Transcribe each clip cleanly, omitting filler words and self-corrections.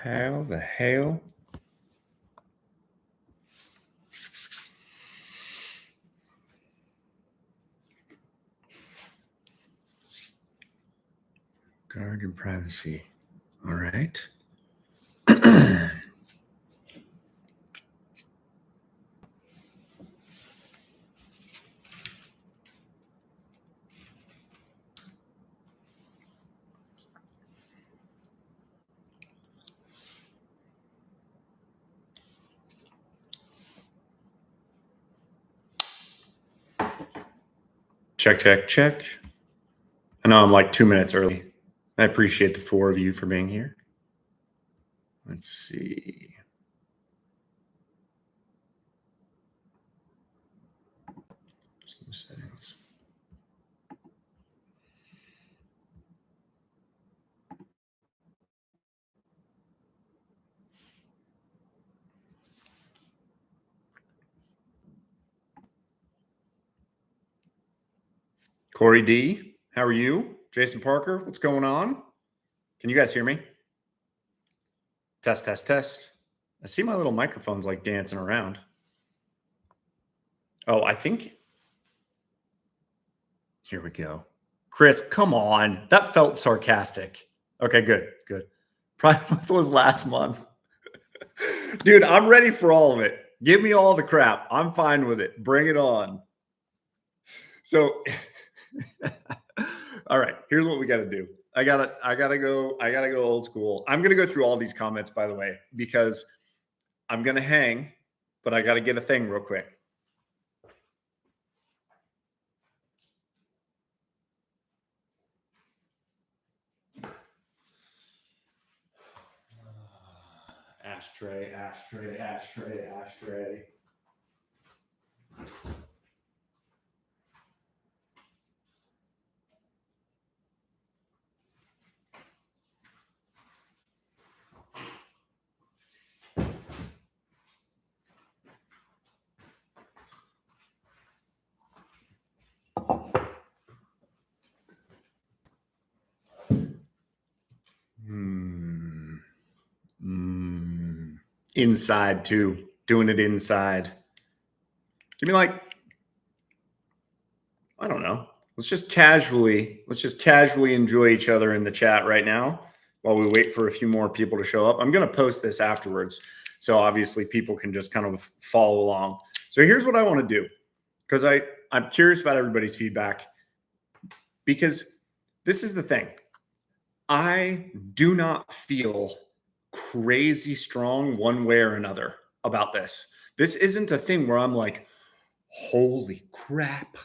How the hell? Guard your privacy. All right. Check, check, check. I know I'm like 2 minutes early. I appreciate the 4 of you for being here. Let's see. Some settings. Corey D, how are you? Jason Parker, what's going on? Can you guys hear me? Test, test, test. I see my little microphones like dancing around. Oh, I think. Here we go. Chris, come on. That felt sarcastic. Okay, good, good. Pride Month was last month. Dude, I'm ready for all of it. Give me all the crap. I'm fine with it. Bring it on. So, all right, here's what we got to do. I gotta go old school. I'm gonna go through all these comments, by the way, because I'm gonna hang, but I gotta get a thing real quick. Ashtray, ashtray, ashtray, ashtray. Inside too, doing it inside. Give me like, I don't know. Let's just casually enjoy each other in the chat right now while we wait for a few more people to show up. I'm going to post this afterwards, so obviously people can just kind of follow along. So here's what I want to do, because I'm curious about everybody's feedback, because this is the thing. I do not feel crazy strong one way or another about this. This isn't a thing where I'm like, holy crap,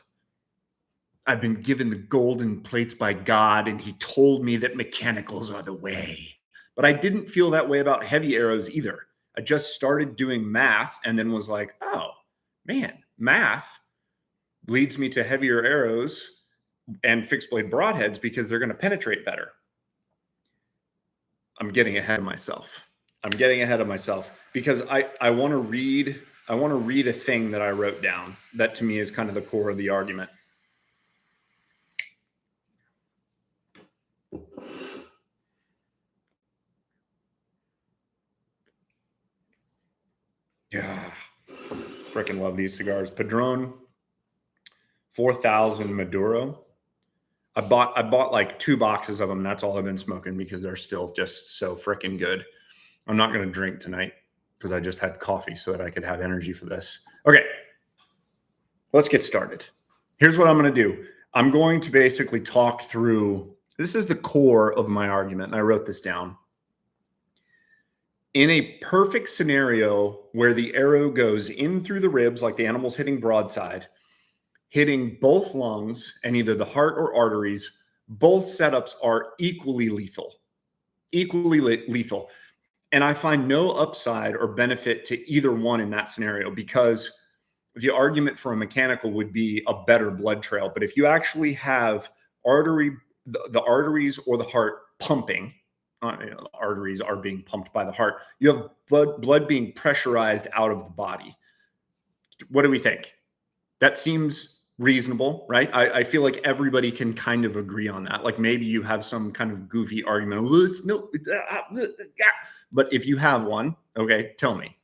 I've been given the golden plates by God and he told me that mechanicals are the way. But I didn't feel that way about heavy arrows either. I just started doing math and then was like, oh man, math leads me to heavier arrows and fixed blade broadheads because they're going to penetrate better. I'm getting ahead of myself. Because I want to read a thing that I wrote down that to me is kind of the core of the argument. Yeah, freaking love these cigars. Padron 4000 Maduro. I bought like 2 boxes of them. That's all I've been smoking because they're still just so freaking good. I'm not going to drink tonight because I just had coffee so that I could have energy for this. Okay, let's get started. Here's what I'm going to do. I'm going to basically talk through, this is the core of my argument, and I wrote this down. In a perfect scenario where the arrow goes in through the ribs, like the animal's hitting broadside, hitting both lungs and either the heart or arteries, both setups are equally lethal. And I find no upside or benefit to either one in that scenario, because the argument for a mechanical would be a better blood trail. But if you actually have the arteries or the heart pumping, the arteries are being pumped by the heart, you have blood being pressurized out of the body. What do we think? That seems reasonable, right? I feel like everybody can kind of agree on that. Like maybe you have some kind of goofy argument. But if you have one, okay, tell me.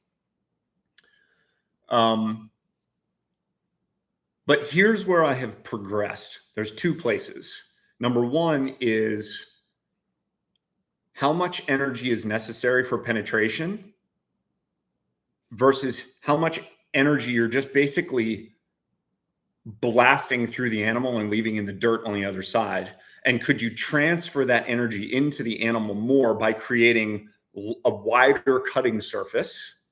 But here's where I have progressed. There's two places. Number one is how much energy is necessary for penetration versus how much energy you're just basically blasting through the animal and leaving in the dirt on the other side. And could you transfer that energy into the animal more by creating a wider cutting surface,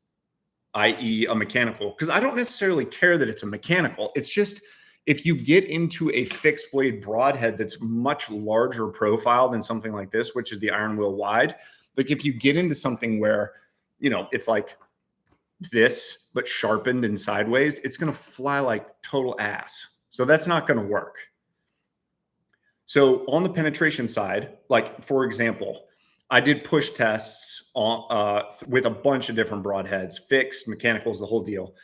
i.e. a mechanical? Because I don't necessarily care that it's a mechanical. It's just, if you get into a fixed blade broadhead that's much larger profile than something like this, which is the iron wheel wide, like if you get into something where, you know, it's like this, but sharpened and sideways, it's going to fly like total ass. So that's not going to work. So on the penetration side, like for example, I did push tests on, with a bunch of different broadheads, fixed, mechanicals, the whole deal,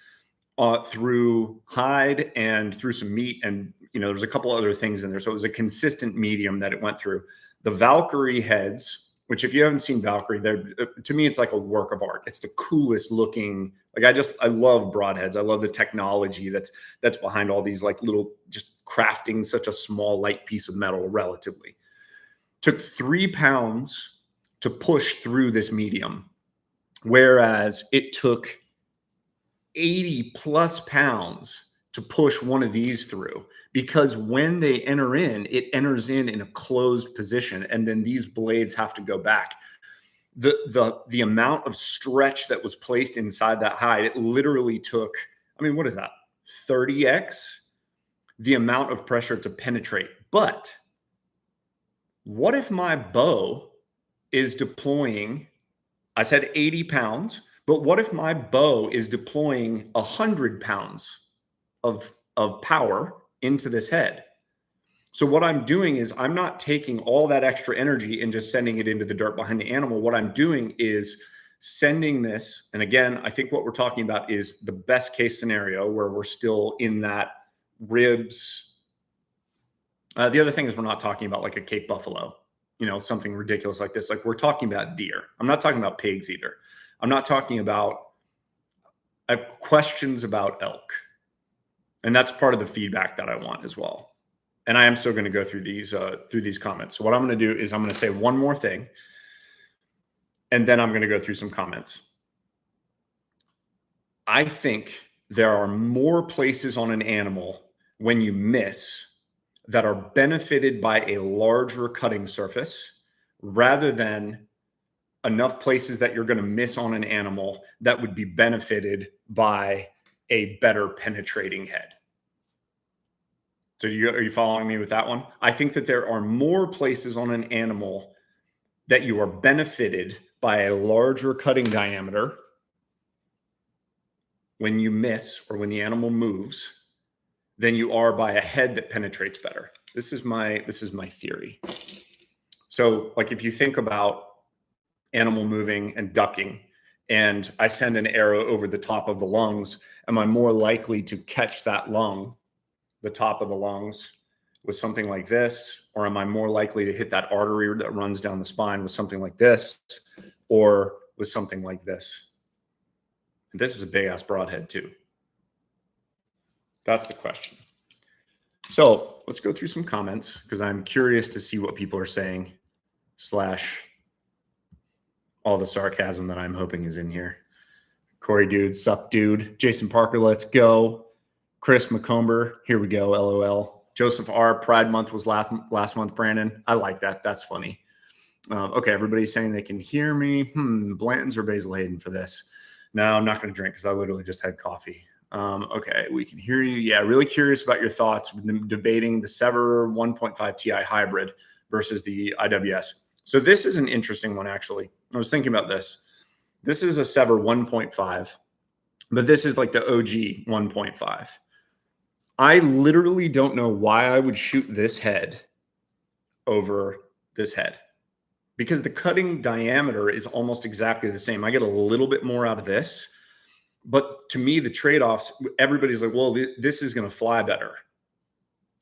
through hide and through some meat. And, you know, there's a couple other things in there. So it was a consistent medium that it went through. The Valkyrie heads, which if you haven't seen Valkyrie, they're, to me, it's like a work of art. It's the coolest looking. Like I love broadheads. I love the technology that's behind all these like little, just crafting such a small, light piece of metal relatively. Took 3 pounds to push through this medium, whereas it took 80 plus pounds to push one of these through, because when they enter in, it enters in a closed position, and then these blades have to go back. The amount of stretch that was placed inside that hide, it literally took, I mean, what is that? 30x the amount of pressure to penetrate. But what if my bow is deploying, I said 80 pounds, but what if my bow is deploying 100 pounds of power into this head? So what I'm doing is I'm not taking all that extra energy and just sending it into the dirt behind the animal. What I'm doing is sending this, and again, I think what we're talking about is the best case scenario where we're still in that ribs. The other thing is we're not talking about like a Cape buffalo, you know, something ridiculous like this. Like we're talking about deer. I'm not talking about pigs either. I'm not talking about, I have questions about elk. And that's part of the feedback that I want as well. And I am still going to go through these comments. So what I'm going to do is I'm going to say one more thing, and then I'm going to go through some comments. I think there are more places on an animal when you miss that are benefited by a larger cutting surface rather than enough places that you're going to miss on an animal that would be benefited by a better penetrating head. So are you following me with that one? I think that there are more places on an animal that you are benefited by a larger cutting diameter when you miss or when the animal moves than you are by a head that penetrates better. This is my theory. So like if you think about animal moving and ducking, and I send an arrow over the top of the lungs, am I more likely to catch that lung, the top of the lungs, with something like this? Or am I more likely to hit that artery that runs down the spine with something like this, or with something like this? And this is a big ass broadhead too. That's the question. So let's go through some comments because I'm curious to see what people are saying, / all the sarcasm that I'm hoping is in here. Corey dude, sup dude. Jason Parker, let's go. Chris McComber, here we go, LOL. Joseph R, Pride Month was last month, Brandon. I like that. That's funny. Okay, everybody's saying they can hear me. Blanton's or Basil Hayden for this? No, I'm not going to drink because I literally just had coffee. Okay, we can hear you. Yeah, really curious about your thoughts debating the Sever 1.5 Ti hybrid versus the IWS. So this is an interesting one, actually. I was thinking about this. This is a Sever 1.5, but this is like the OG 1.5. I literally don't know why I would shoot this head over this head, because the cutting diameter is almost exactly the same. I get a little bit more out of this, but to me, the trade-offs, everybody's like, well, this is going to fly better.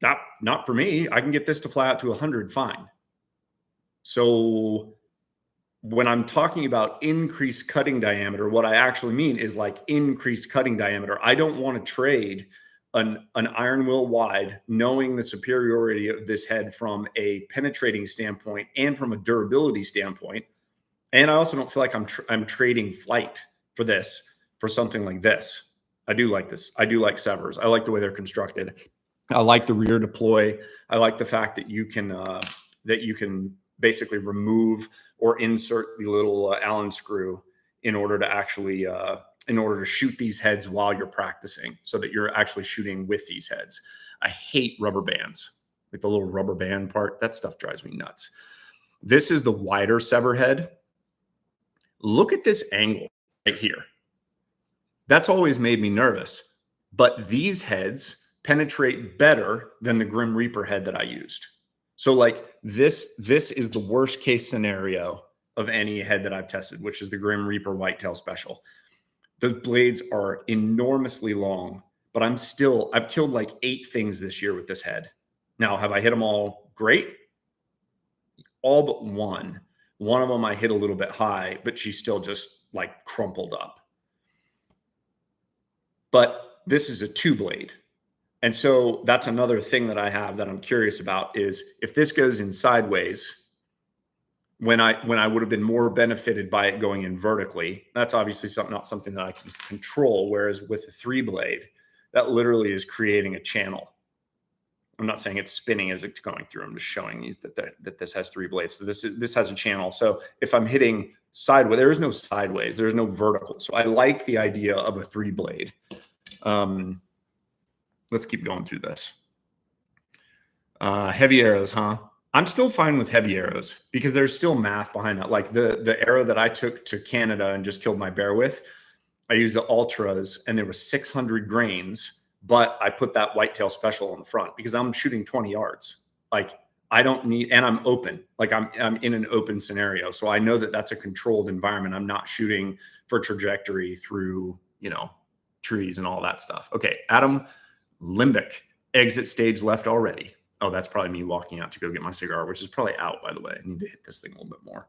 Not for me. I can get this to fly out to 100 fine. So when I'm talking about increased cutting diameter, what I actually mean is like increased cutting diameter. I don't want to trade an iron wheel wide, knowing the superiority of this head from a penetrating standpoint and from a durability standpoint. And I also don't feel like I'm trading flight for this, for something like this. I do like this. I do like severs. I like the way they're constructed. I like the rear deploy. I like the fact that you can basically remove or insert the little Allen screw in order to actually in order to shoot these heads while you're practicing, so that you're actually shooting with these heads. I hate rubber bands, like the little rubber band part. That stuff drives me nuts. This is the wider sever head. Look at this angle right here. That's always made me nervous, but these heads penetrate better than the Grim Reaper head that I used. So like this is the worst case scenario of any head that I've tested, which is the Grim Reaper Whitetail Special. The blades are enormously long, but I've killed like 8 things this year with this head. Now, have I hit them all great? All but one. One of them I hit a little bit high, but she's still just like crumpled up. But this is a 2-blade. And so that's another thing that I have that I'm curious about is if this goes in sideways, when I would have been more benefited by it going in vertically, that's obviously not something that I can control. Whereas with a 3-blade, that literally is creating a channel. I'm not saying it's spinning as it's going through. I'm just showing you that this has 3 blades. So this has a channel. So if I'm hitting sideways, there is no sideways. There's no vertical. So I like the idea of a 3-blade. Let's keep going through this. Heavy arrows, huh? I'm still fine with heavy arrows because there's still math behind that. Like the arrow that I took to Canada and just killed my bear with, I used the ultras and there was 600 grains, but I put that whitetail special on the front because I'm shooting 20 yards. Like I don't need, and I'm open, like I'm in an open scenario. So I know that that's a controlled environment. I'm not shooting for trajectory through, trees and all that stuff. Okay. Adam Limbic, exit stage left already. Oh, that's probably me walking out to go get my cigar, which is probably out, by the way. I need to hit this thing a little bit more.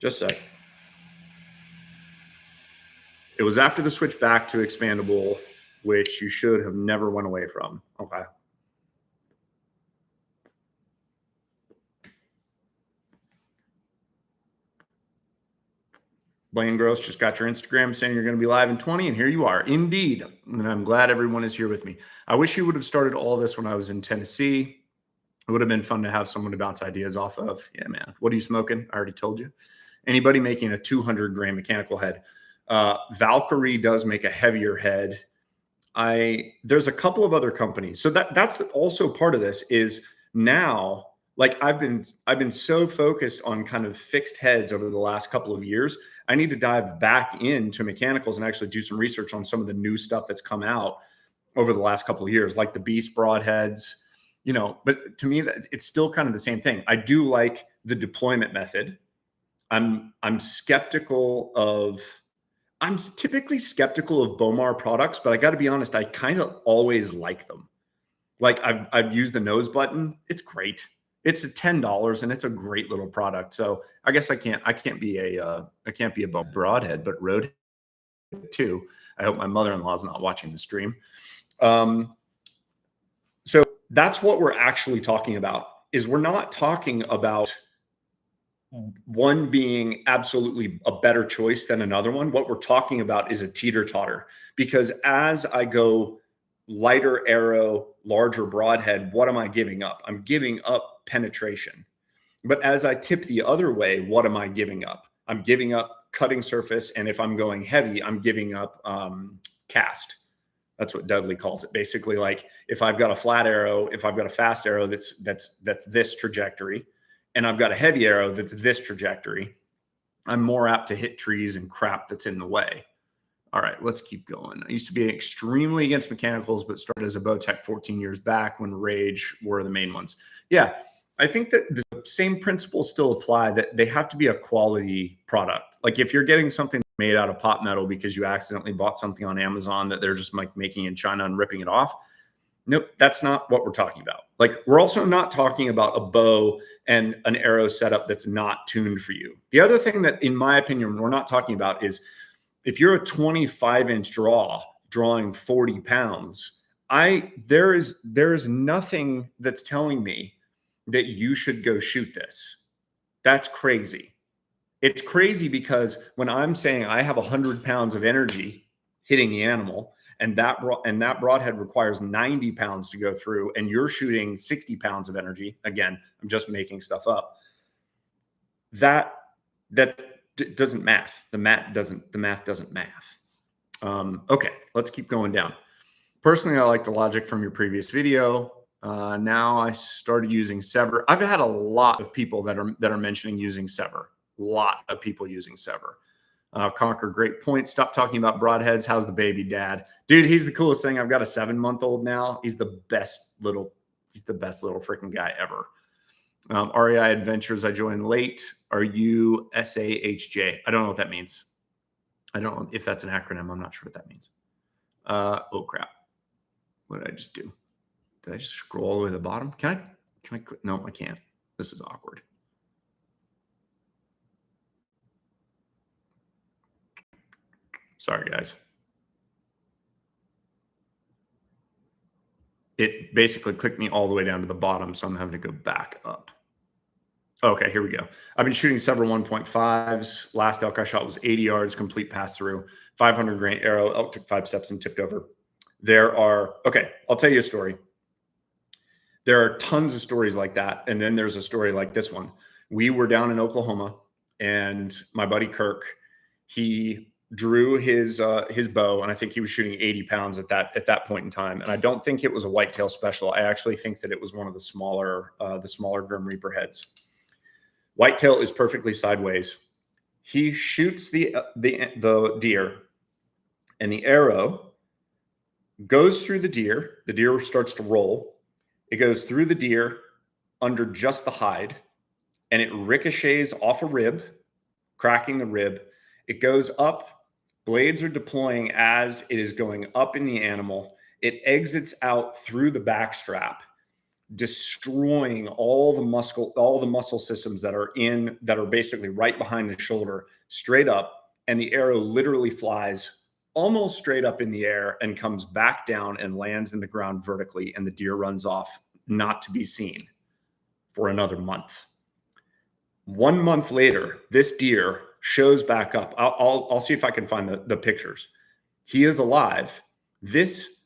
Just a sec. It was after the switch back to expandable, which you should have never went away from. Okay. Blaine Gross just got your Instagram saying you're going to be live in 20, and here you are. Indeed. And I'm glad everyone is here with me. I wish you would have started all this when I was in Tennessee. It would have been fun to have someone to bounce ideas off of. Yeah, man. What are you smoking? I already told you. Anybody making a 200-gram mechanical head? Valkyrie does make a heavier head. There's a couple of other companies. So that's also part of this is now, like I've been so focused on kind of fixed heads over the last couple of years. I need to dive back into mechanicals and actually do some research on some of the new stuff that's come out over the last couple of years, like the Beast Broadheads, but to me, it's still kind of the same thing. I do like the deployment method. I'm typically skeptical of Bomar products, but I got to be honest, I kind of always like them. Like I've used the nose button. It's great. It's $10 and it's a great little product. So I guess I can't be a Broadhead, but Roadhead too. I hope my mother-in-law is not watching the stream. So that's what we're actually talking about is we're not talking about one being absolutely a better choice than another one. What we're talking about is a teeter-totter, because as I go lighter arrow, larger broadhead, what am I giving up? I'm giving up penetration. But as I tip the other way, what am I giving up? I'm giving up cutting surface. And if I'm going heavy, I'm giving up cast. That's what Dudley calls it. Basically, like if I've got a flat arrow, if I've got a fast arrow that's this trajectory, and I've got a heavy arrow that's this trajectory, I'm more apt to hit trees and crap that's in the way. All right, let's keep going. I used to be extremely against mechanicals, but started as a Bowtech 14 years back when Rage were the main ones. Yeah, I think that the same principles still apply, that they have to be a quality product. Like if you're getting something made out of pot metal because you accidentally bought something on Amazon that they're just like making in China and ripping it off, Nope, that's not what we're talking about. Like, we're also not talking about a bow and an arrow setup that's not tuned for you. The other thing that, in my opinion, we're not talking about is if you're a 25-inch drawing 40 pounds, there is nothing that's telling me that you should go shoot this. That's crazy. It's crazy because when I'm saying I have 100 pounds of energy hitting the animal, and that broadhead requires 90 pounds to go through, and you're shooting 60 pounds of energy. Again, I'm just making stuff up. That doesn't math. The math doesn't math. Okay, let's keep going down. Personally, I like the logic from your previous video. Now I started using Sever. I've had a lot of people that are mentioning using Sever. A lot of people using Sever. Conquer, great point. Stop talking about broadheads. How's the baby, Dad? Dude, he's the coolest thing. I've got a 7-month-old now. He's the best little freaking guy ever. REI Adventures, I joined late. Are you SAHJ? I don't know what that means. I don't know if that's an acronym. I'm not sure what that means. Oh crap. What did I just do? Did I just scroll all the way to the bottom? Can I click? No, I can't. This is awkward. Sorry, guys. It basically clicked me all the way down to the bottom, so I'm having to go back up. Okay, here we go. I've been shooting several 1.5s. Last elk I shot was 80 yards, complete pass through, 500 grain arrow. Elk took 5 steps and tipped over. Okay, I'll tell you a story. There are tons of stories like that. And then there's a story like this one. We were down in Oklahoma, and my buddy Kirk, he drew his bow, and I think he was shooting 80 pounds at that point in time. And I don't think it was a whitetail special. I actually think that it was one of the smaller Grim Reaper heads. Whitetail is perfectly sideways. He shoots the deer, and the arrow goes through the deer. The deer starts to roll. It goes through the deer under just the hide, and it ricochets off a rib, cracking the rib. It goes up. Blades are deploying as it is going up in the animal. It exits out through the backstrap, destroying all the muscle systems that are basically right behind the shoulder, straight up. And the arrow literally flies almost straight up in the air and comes back down and lands in the ground vertically. And the deer runs off, not to be seen for another month. 1 month later, this deer shows back up. I'll see if I can find the pictures. He is alive. This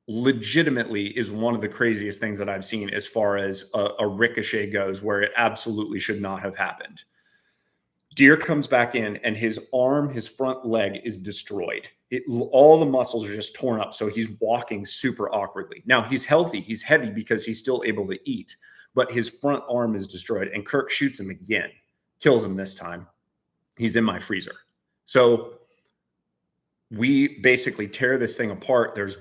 legitimately is one of the craziest things that I've seen as far as a ricochet goes, where it absolutely should not have happened. Deer comes back in, and his front leg is destroyed. All the muscles are just torn up. So he's walking super awkwardly. Now he's healthy. He's heavy because he's still able to eat, but his front arm is destroyed. And Kirk shoots him again, kills him this time. He's in my freezer. So we basically tear this thing apart. There's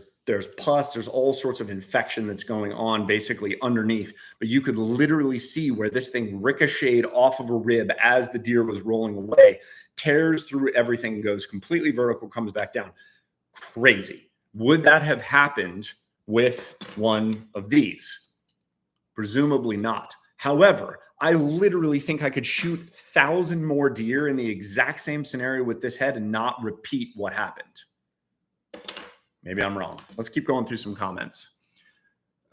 pus, there's all sorts of infection that's going on basically underneath, but you could literally see where this thing ricocheted off of a rib as the deer was rolling away, tears through everything, goes completely vertical, comes back down. Crazy. Would that have happened with one of these? Presumably not. However, I literally think I could shoot 1,000 more deer in the exact same scenario with this head and not repeat what happened. Maybe I'm wrong. Let's keep going through some comments.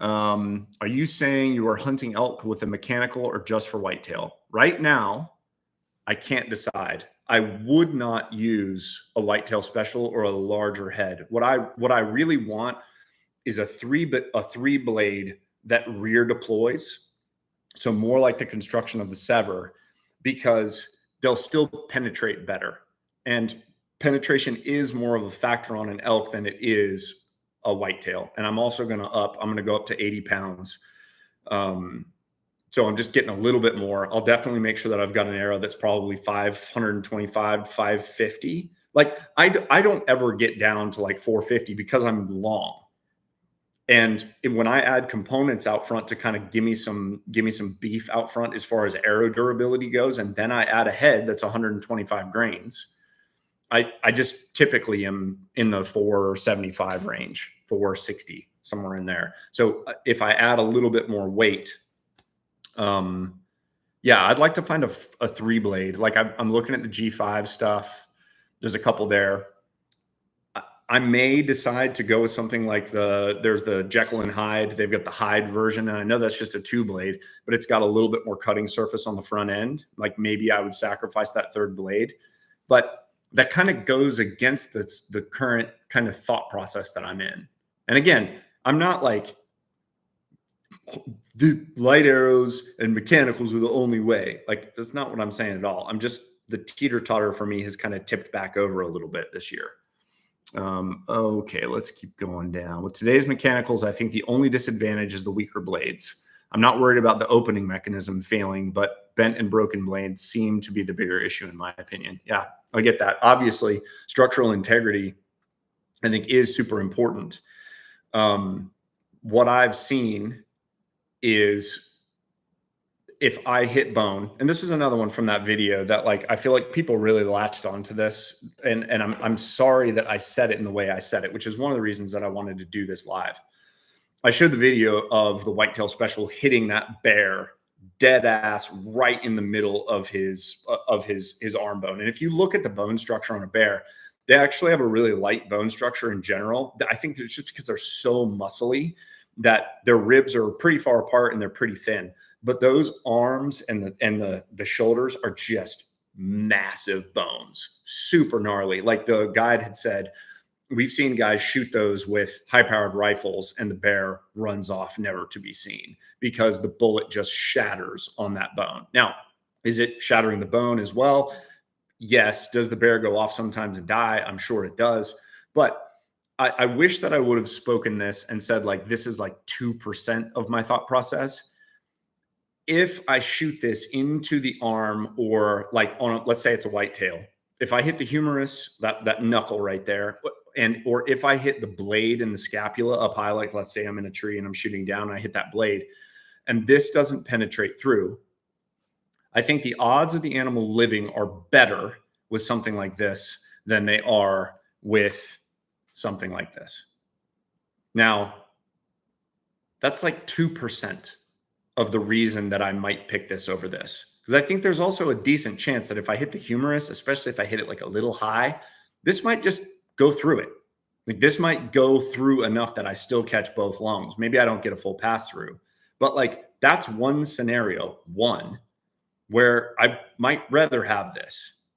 Are you saying you are hunting elk with a mechanical or just for whitetail? Right now, I can't decide. I would not use a whitetail special or a larger head. What I really want is a three blade that rear deploys. So more like the construction of the Sever, because they'll still penetrate better. And penetration is more of a factor on an elk than it is a whitetail. And I'm also going to go up to 80 pounds. So I'm just getting a little bit more. I'll definitely make sure that I've got an arrow that's probably 525, 550. Like I don't ever get down to like 450 because I'm long. And when I add components out front to kind of give me some beef out front as far as arrow durability goes, and then I add a head that's 125 grains, I just typically am in the 475 range, 460. somewhere in there. So if I add a little bit more weight, yeah, I'd like to find a 3-blade. Like I'm looking at the G5 stuff. There's a couple there. I may decide to go with something like there's the Jekyll and Hyde. They've got the Hyde version. And I know that's just a 2-blade, but it's got a little bit more cutting surface on the front end. Like maybe I would sacrifice that 3rd blade, but that kind of goes against the current kind of thought process that I'm in. And again, I'm not like the light arrows and mechanicals are the only way. Like that's not what I'm saying at all. I'm just the teeter totter for me has kind of tipped back over a little bit this year. Okay, let's keep going down. With today's mechanicals, I think the only disadvantage is the weaker blades. I'm not worried about the opening mechanism failing, but bent and broken blades seem to be the bigger issue in my opinion. Yeah, I get that. Obviously, structural integrity, I think, is super important. What I've seen is if I hit bone, and this is another one from that video that like I feel like people really latched onto this, and I'm sorry that I said it in the way I said it, which is one of the reasons that I wanted to do this live. I showed the video of the whitetail special hitting that bear dead ass right in the middle of his arm bone. And if you look at the bone structure on a bear, they actually have a really light bone structure in general. I think it's just because they're so muscly that their ribs are pretty far apart and they're pretty thin. But those arms and the shoulders are just massive bones, super gnarly. Like the guide had said, we've seen guys shoot those with high-powered rifles and the bear runs off never to be seen because the bullet just shatters on that bone. Now, is it shattering the bone as well? Yes. Does the bear go off sometimes and die? I'm sure it does. But I wish that I would have spoken this and said, like, this is like 2% of my thought process. If I shoot this into the arm or like on, let's say it's a whitetail, if I hit the humerus, that knuckle right there, or if I hit the blade and the scapula up high, like let's say I'm in a tree and I'm shooting down and I hit that blade and this doesn't penetrate through, I think the odds of the animal living are better with something like this than they are with something like this. Now, that's like 2% of the reason that I might pick this over this. Because I think there's also a decent chance that if I hit the humerus, especially if I hit it like a little high, this might just go through it. Like this might go through enough that I still catch both lungs. Maybe I don't get a full pass through, but like that's one scenario, where I might rather have this.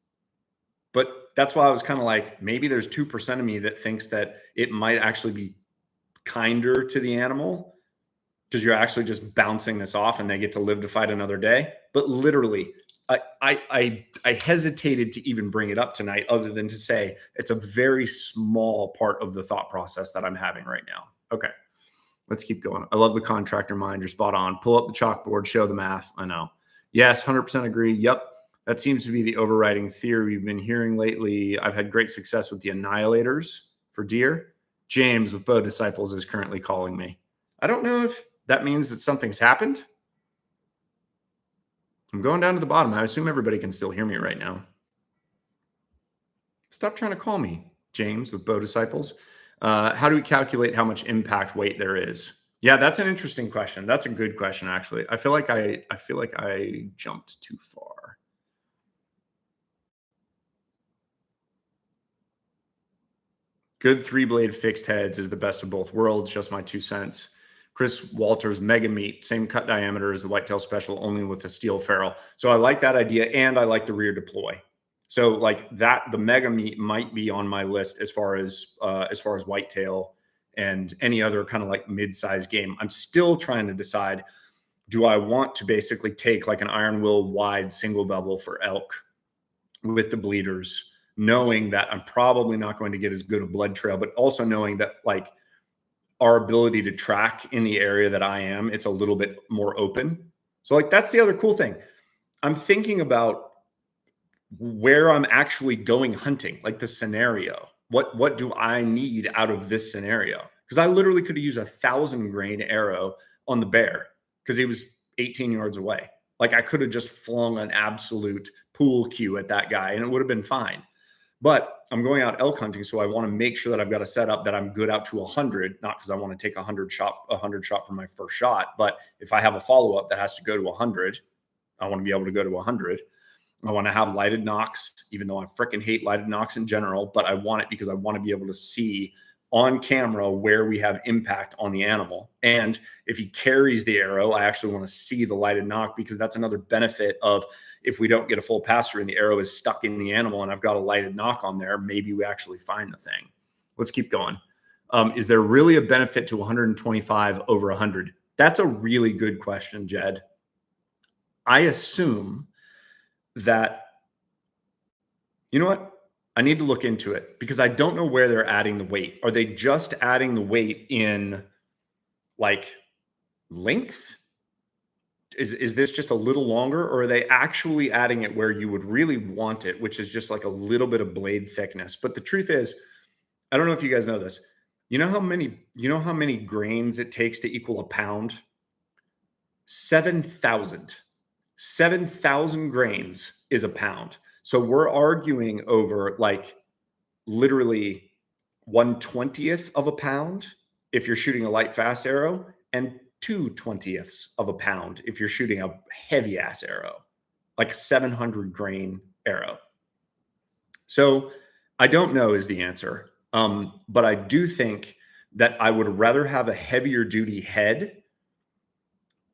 But that's why I was kind of like, maybe there's 2% of me that thinks that it might actually be kinder to the animal because you're actually just bouncing this off and they get to live to fight another day. But literally, I hesitated to even bring it up tonight other than to say it's a very small part of the thought process that I'm having right now. Okay, let's keep going. I love the contractor mind. You're spot on. Pull up the chalkboard, show the math. I know. Yes, 100% agree. Yep. That seems to be the overriding theory we've been hearing lately. I've had great success with the annihilators for deer. James with Bow Disciples is currently calling me. I don't know if that means that something's happened. I'm going down to the bottom. I assume everybody can still hear me right now. Stop trying to call me, James with Bow Disciples. How do we calculate how much impact weight there is? Yeah, that's an interesting question. That's a good question, actually. I feel like I jumped too far. Good 3-blade fixed heads is the best of both worlds. Just my 2 cents. Chris Walters Mega Meat, same cut diameter as the whitetail special, only with a steel ferrule. So I like that idea, and I like the rear deploy. So like that, the Mega Meat might be on my list as far as whitetail and any other kind of like mid-sized game. I'm still trying to decide: do I want to basically take like an iron will wide single bevel for elk with the bleeders, knowing that I'm probably not going to get as good a blood trail, but also knowing that like our ability to track in the area that I am, it's a little bit more open. So like, that's the other cool thing. I'm thinking about where I'm actually going hunting, like the scenario. What do I need out of this scenario? Because I literally could have used a 1,000 grain arrow on the bear because he was 18 yards away. Like I could have just flung an absolute pool cue at that guy and it would have been fine. But I'm going out elk hunting, so I want to make sure that I've got a setup that I'm good out to 100, not because I want to take a 100 shot from my first shot, but if I have a follow-up that has to go to 100, I want to be able to go to 100. I want to have lighted nocks, even though I freaking hate lighted nocks in general, but I want it because I want to be able to see on camera where we have impact on the animal. And if he carries the arrow, I actually want to see the lighted nock, because that's another benefit of, if we don't get a full pass through and the arrow is stuck in the animal and I've got a lighted nock on there, maybe we actually find the thing. Let's keep going. Is there really a benefit to 125 over 100? That's a really good question, Jed. I assume that, you know what? I need to look into it, because I don't know where they're adding the weight. Are they just adding the weight in like length? Is this just a little longer, or are they actually adding it where you would really want it, which is just like a little bit of blade thickness? But the truth is, I don't know if you guys know this. You know how many grains it takes to equal a pound? 7,000. 7,000 grains is a pound. So we're arguing over like literally 1/20th of a pound if you're shooting a light fast arrow, and 2/20ths of a pound if you're shooting a heavy ass arrow, like 700 grain arrow. So I don't know is the answer. But I do think that I would rather have a heavier duty head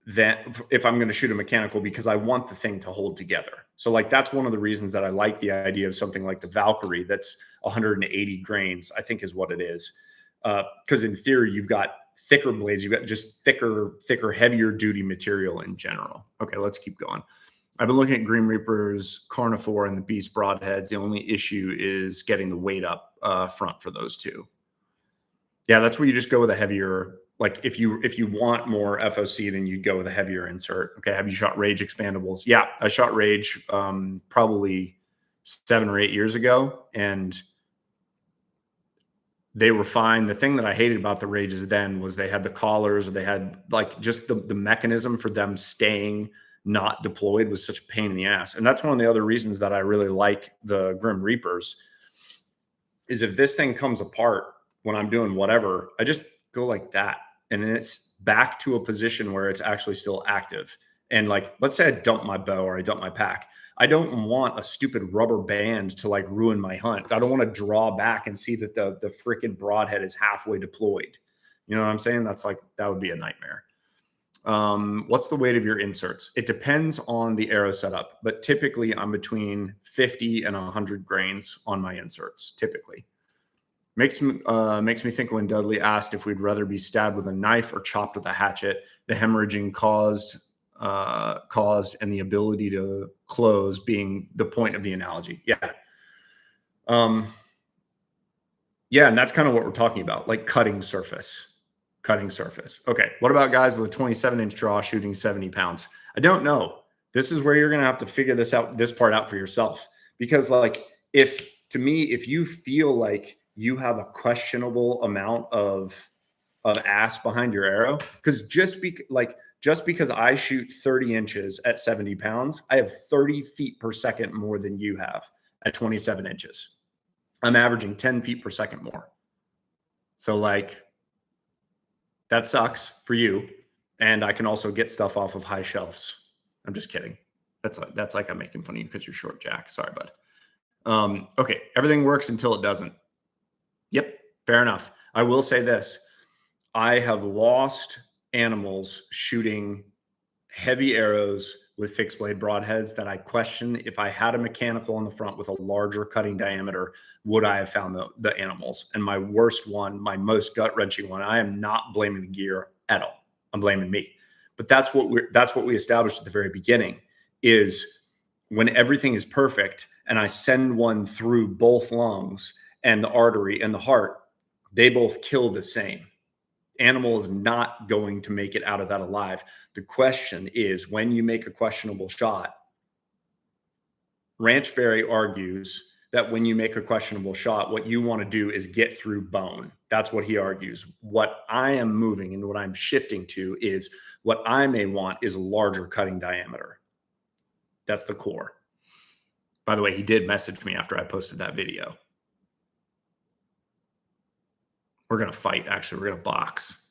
than if I'm going to shoot a mechanical, because I want the thing to hold together. So like, that's one of the reasons that I like the idea of something like the Valkyrie that's 180 grains, I think is what it is. Because in theory, you've got thicker blades, you've got just thicker, heavier duty material in general. Okay, let's keep going. I've been looking at Green Reapers, Carnivore, and the Beast Broadheads. The only issue is getting the weight up front for those two. Yeah, that's where you just go with a heavier, like if you want more FOC, then you go with a heavier insert. Okay, have you shot Rage expandables? Yeah, I shot Rage probably 7 or 8 years ago, and they were fine. The thing that I hated about the Rages then was they had the collars, or they had like just the mechanism for them staying not deployed was such a pain in the ass. And that's one of the other reasons that I really like the Grim Reapers, is if this thing comes apart when I'm doing whatever, I just go like that, and then it's back to a position where it's actually still active. And like, let's say I dump my bow or I dump my pack. I don't want a stupid rubber band to like ruin my hunt. I don't want to draw back and see that the freaking broadhead is halfway deployed. You know what I'm saying? That's like, that would be a nightmare. What's the weight of your inserts? It depends on the arrow setup, but typically I'm between 50 and 100 grains on my inserts, typically. Makes me think when Dudley asked if we'd rather be stabbed with a knife or chopped with a hatchet, the hemorrhaging caused and the ability to close being the point of the analogy. Yeah. Yeah, and that's kind of what we're talking about, like cutting surface. Okay, what about guys with a 27-inch draw shooting 70 pounds? I don't know. This is where you're going to have to figure this part out for yourself. Because like, if you feel like you have a questionable amount of ass behind your arrow, because just because I shoot 30 inches at 70 pounds, I have 30 feet per second more than you have at 27 inches. I'm averaging 10 feet per second more. So like, that sucks for you. And I can also get stuff off of high shelves. I'm just kidding. That's like I'm making fun of you because you're short, Jack. Sorry, bud. Okay, everything works until it doesn't. Yep, fair enough. I will say this. I have lost animals shooting heavy arrows with fixed blade broadheads that I question, if I had a mechanical on the front with a larger cutting diameter, would I have found the animals? And my worst one, my most gut-wrenching one, I am not blaming the gear at all. I'm blaming me. But that's what we established at the very beginning, is when everything is perfect and I send one through both lungs and the artery and the heart, they both kill the same. Animal is not going to make it out of that alive. The question is, when you make a questionable shot, Ranch Fairy argues that when you make a questionable shot, what you want to do is get through bone. That's what he argues. What I am moving and what I'm shifting to is what I may want is a larger cutting diameter. That's the core. By the way, he did message me after I posted that video. We're going to fight. Actually, we're going to box.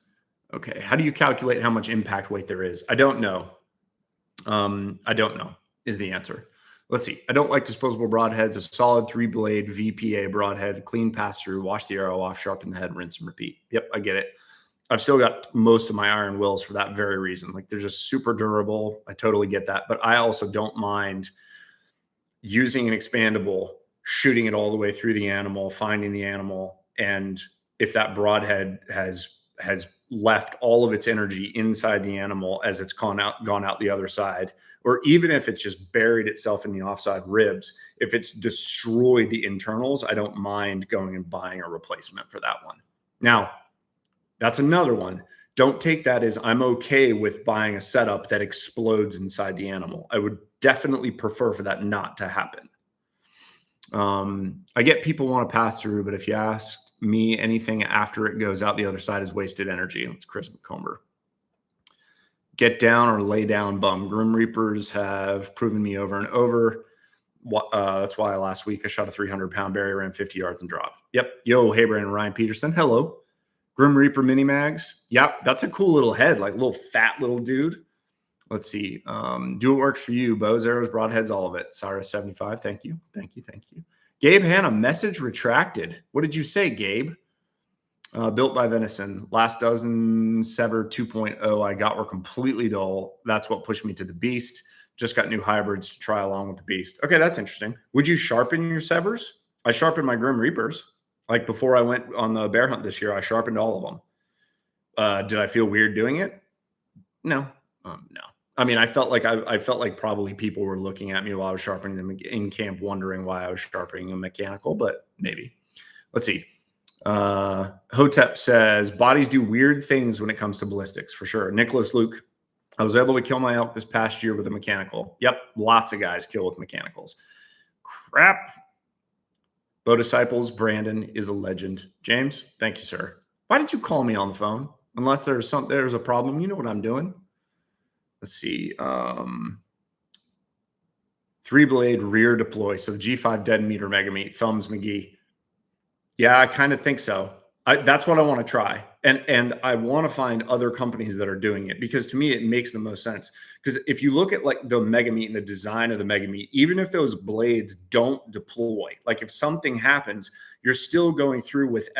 Okay. How do you calculate how much impact weight there is? I don't know. I don't know is the answer. Let's see. I don't like disposable broadheads. A solid 3-blade VPA broadhead, clean pass through, wash the arrow off, sharpen the head, rinse and repeat. Yep, I get it. I've still got most of my iron wills for that very reason. Like they're just super durable. I totally get that. But I also don't mind using an expandable, shooting it all the way through the animal, finding the animal. And if that broadhead has left all of its energy inside the animal as it's gone out the other side, or even if it's just buried itself in the offside ribs, if it's destroyed the internals, I don't mind going and buying a replacement for that one. Now, that's another one. Don't take that as I'm okay with buying a setup that explodes inside the animal. I would definitely prefer for that not to happen. I get people want to pass through, but if you ask me, anything after it goes out the other side is wasted energy. It's Chris McComber. Get down or lay down bum. Grim Reapers have proven me over and over. That's why last week I shot a 300-pound bear, ran 50 yards and dropped. Yep. Yo, hey, Brandon Ryan Peterson. Hello. Grim Reaper mini mags. Yep. That's a cool little head, like little fat little dude. Let's see. Do what works for you. Bows, arrows, broadheads, all of it. Cyrus 75. Thank you. Thank you. Thank you. Gabe Hanna, message retracted. What did you say, Gabe? Built by Venison. Last dozen Sever 2.0 I got were completely dull. That's what pushed me to the Beast. Just got new hybrids to try along with the Beast. Okay, that's interesting. Would you sharpen your Severs? I sharpened my Grim Reapers. Like before I went on the bear hunt this year, I sharpened all of them. Did I feel weird doing it? No. No. I mean, I felt like probably people were looking at me while I was sharpening them in camp, wondering why I was sharpening a mechanical, but maybe. Let's see. Hotep says bodies do weird things when it comes to ballistics, for sure. Nicholas Luke, I was able to kill my elk this past year with a mechanical. Yep, lots of guys kill with mechanicals. Crap. Bow Disciples, Brandon is a legend. James, thank you, sir. Why did you call me on the phone? Unless there's a problem, you know what I'm doing. Let's see. 3-blade rear deploy. So G5 dead meat or mega meat. Thumbs McGee. Yeah, I kind of think so. That's what I want to try. And I want to find other companies that are doing it, because to me, it makes the most sense. Because if you look at like the mega meat and the design of the mega meat, even if those blades don't deploy, like if something happens, you're still going through with,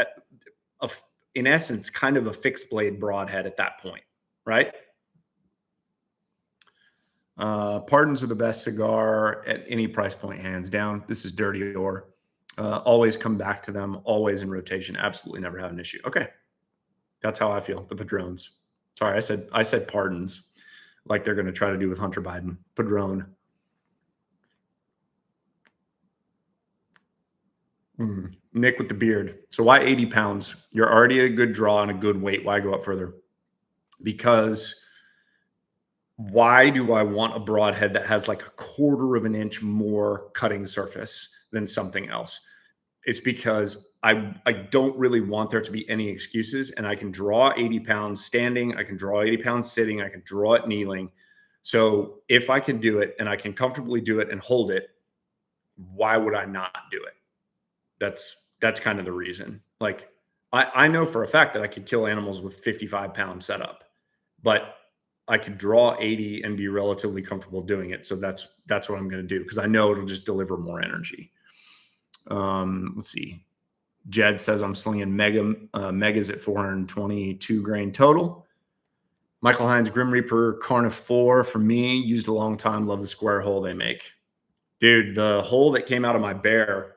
in essence, kind of a fixed blade broadhead at that point, right? Pardons are the best cigar at any price point, hands down. This is dirty ore. Always come back to them, always in rotation. Absolutely never have an issue. Okay. That's how I feel. The Padrones. Sorry, I said pardons, like they're going to try to do with Hunter Biden. Padrone. Nick with the beard. So why 80 pounds? You're already at a good draw and a good weight. Why go up further? Because why do I want a broadhead that has like a 1/4 of an inch more cutting surface than something else? It's because I don't really want there to be any excuses, and I can draw 80 pounds standing. I can draw 80 pounds sitting. I can draw it kneeling. So if I can do it and I can comfortably do it and hold it, why would I not do it? That's kind of the reason. Like I know for a fact that I could kill animals with 55-pound setup, but I could draw 80 and be relatively comfortable doing it. So that's what I'm going to do, because I know it'll just deliver more energy. Let's see. Jed says I'm slinging megas at 422 grain total. Michael Hines, Grim Reaper Carnivore for me, used a long time. Love the square hole they make. Dude, the hole that came out of my bear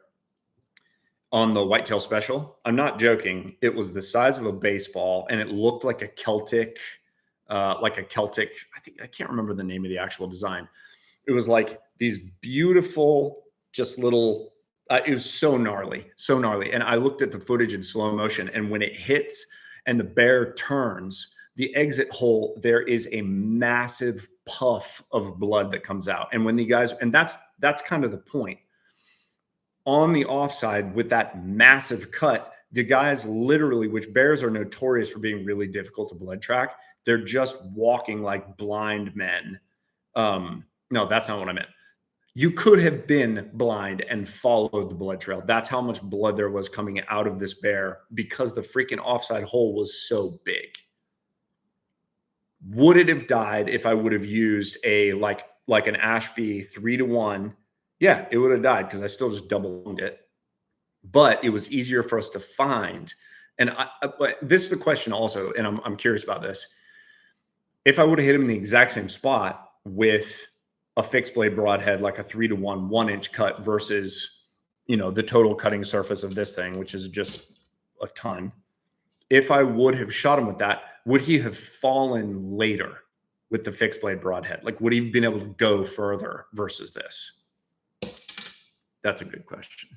on the whitetail special, I'm not joking. It was the size of a baseball, and it looked like a Celtic, I think, I can't remember the name of the actual design. It was like these beautiful, just little, it was so gnarly. And I looked at the footage in slow motion, and when it hits and the bear turns, the exit hole, there is a massive puff of blood that comes out. And when the guys, and that's kind of the point. On the offside with that massive cut, the guys literally, which bears are notorious for being really difficult to blood track, they're just walking like blind men. No, that's not what I meant. You could have been blind and followed the blood trail. That's how much blood there was coming out of this bear because the freaking offside hole was so big. Would it have died if I would have used a like an Ashby 3-to-1? Yeah, it would have died because I still just doubled it. But it was easier for us to find. And but this is the question also, and I'm curious about this. If I would have hit him in the exact same spot with a fixed blade broadhead, like a 3-to-1 1-inch cut versus, the total cutting surface of this thing, which is just a ton. If I would have shot him with that, would he have fallen later with the fixed blade broadhead? Like, would he have been able to go further versus this? That's a good question.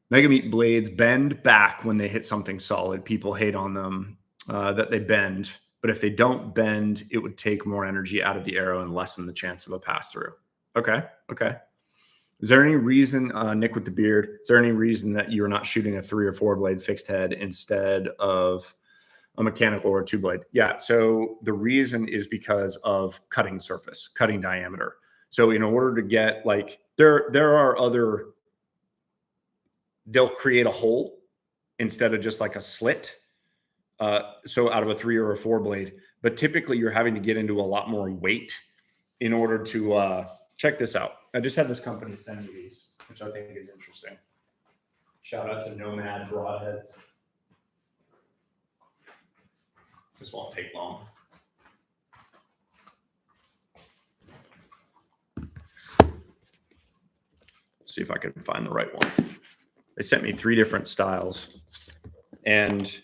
Mega Meat blades bend back when they hit something solid. People hate on them that they bend. But if they don't bend, it would take more energy out of the arrow and lessen the chance of a pass through. Okay. Is there any reason, Nick with the beard, is there any reason that you're not shooting a 3 or 4 blade fixed head instead of a mechanical or a 2-blade? Yeah. So the reason is because of cutting surface, cutting diameter. So in order to get there are other, they'll create a hole instead of just like a slit. So out of a 3 or a 4 blade, but typically you're having to get into a lot more weight in order to check this out. I just had this company send me these, which I think is interesting. Shout out to Nomad Broadheads. This won't take long. See if I can find the right one. They sent me 3 different styles, and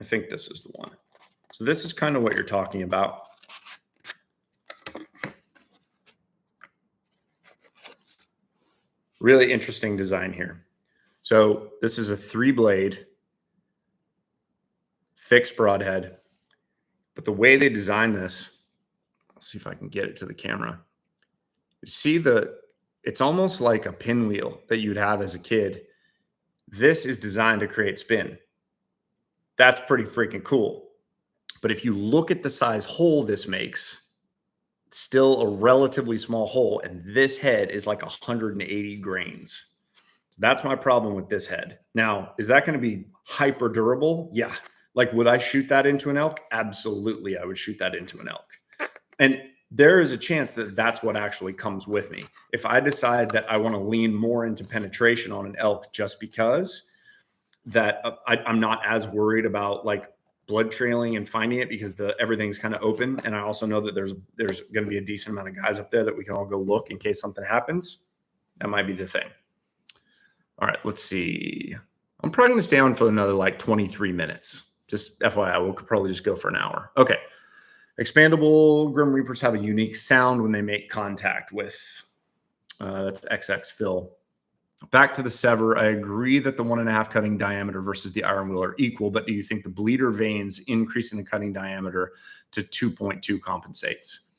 I think this is the one. So this is kind of what you're talking about. Really interesting design here. So this is a 3-blade fixed broadhead, but the way they designed this, I'll see if I can get it to the camera. You see it's almost like a pinwheel that you'd have as a kid. This is designed to create spin. That's pretty freaking cool. But if you look at the size hole this makes, it's still a relatively small hole. And this head is like 180 grains. So that's my problem with this head. Now, is that going to be hyper durable? Yeah. Like, would I shoot that into an elk? Absolutely. I would shoot that into an elk. And there is a chance that that's what actually comes with me. If I decide that I want to lean more into penetration on an elk just because that I'm not as worried about like blood trailing and finding it because everything's kind of open. And I also know that there's going to be a decent amount of guys up there that we can all go look in case something happens. That might be the thing. All right, let's see. I'm probably going to stay on for another like 23 minutes. Just FYI, we'll probably just go for an hour. Okay. Expandable Grim Reapers have a unique sound when they make contact with, that's XX Phil. Back to the Sever, I agree that the 1.5 cutting diameter versus the Iron Will are equal, but do you think the bleeder veins increasing the cutting diameter to 2.2 compensates?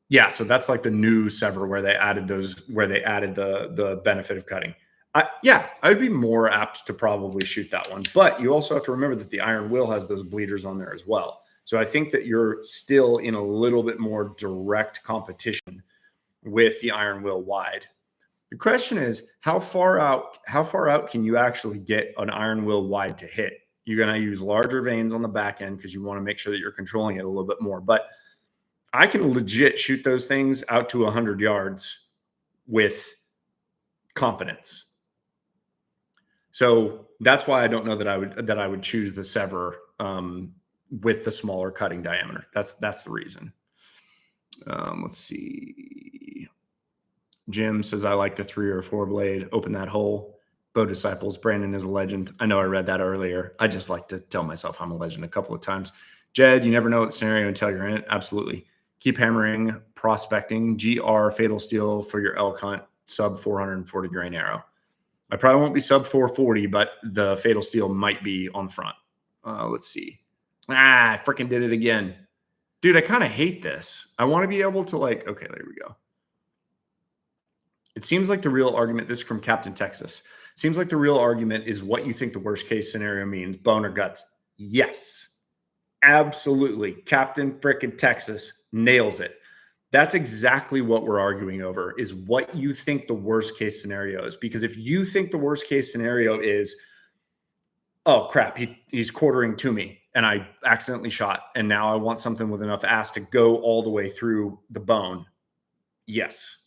Yeah, so that's like the new Sever where they added the benefit of cutting. Yeah, I would be more apt to probably shoot that one, but you also have to remember that the Iron Will has those bleeders on there as well. So I think that you're still in a little bit more direct competition with the Iron Will wide. The question is, how far out can you actually get an Iron Will wide to hit? You're going to use larger veins on the back end because you want to make sure that you're controlling it a little bit more. But I can legit shoot those things out to 100 yards with confidence. So that's why I don't know that I would choose the Sever with the smaller cutting diameter. That's the reason. Let's see. Jim says, I like the 3 or 4 blade. Open that hole. Bow Disciples. Brandon is a legend. I know I read that earlier. I just like to tell myself I'm a legend a couple of times. Jed, you never know what scenario until you're in it. Absolutely. Keep hammering, prospecting, GR, Fatal Steel for your elk hunt, sub 440 grain arrow. I probably won't be sub 440, but the Fatal Steel might be on the front. Let's see. I freaking did it again. Dude, I kind of hate this. I want to be able to okay, there we go. It seems like the real argument, this is from Captain Texas, seems like the real argument is what you think the worst case scenario means, bone or guts. Yes, absolutely. Captain frickin' Texas nails it. That's exactly what we're arguing over, is what you think the worst case scenario is. Because if you think the worst case scenario is, oh crap, he's quartering to me and I accidentally shot, and now I want something with enough ass to go all the way through the bone. Yes.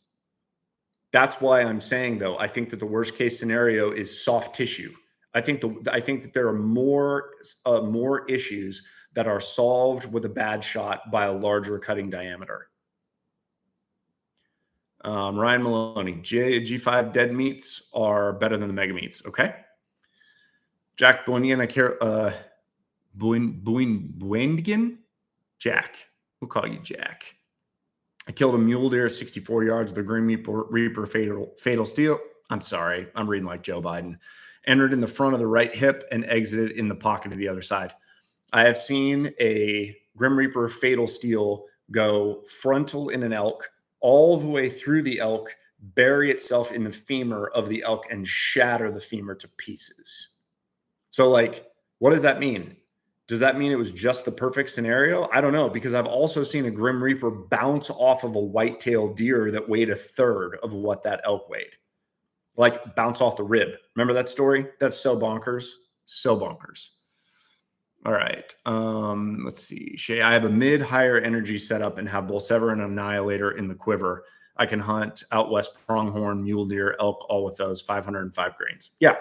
That's why I'm saying, though, I think that the worst case scenario is soft tissue. I think that there are more issues that are solved with a bad shot by a larger cutting diameter. Ryan Maloney, G5 dead meats are better than the mega meats. Okay. Jack Boynian, Buendigan? Jack. We'll call you Jack. I killed a mule deer 64 yards with a Green Reaper fatal steel. I'm sorry. I'm reading like Joe Biden. Entered in the front of the right hip and exited in the pocket of the other side. I have seen a Grim Reaper fatal steel go frontal in an elk, all the way through the elk, bury itself in the femur of the elk, and shatter the femur to pieces. So, like, what does that mean? Does that mean it was just the perfect scenario? I don't know, because I've also seen a Grim Reaper bounce off of a white-tailed deer that weighed a third of what that elk weighed. Like, bounce off the rib. Remember that story? That's so bonkers. So bonkers. All right. Let's see. Shay, I have a mid-higher energy setup and have both Sever and Annihilator in the quiver. I can hunt out west pronghorn, mule deer, elk, all with those 505 grains. Yeah.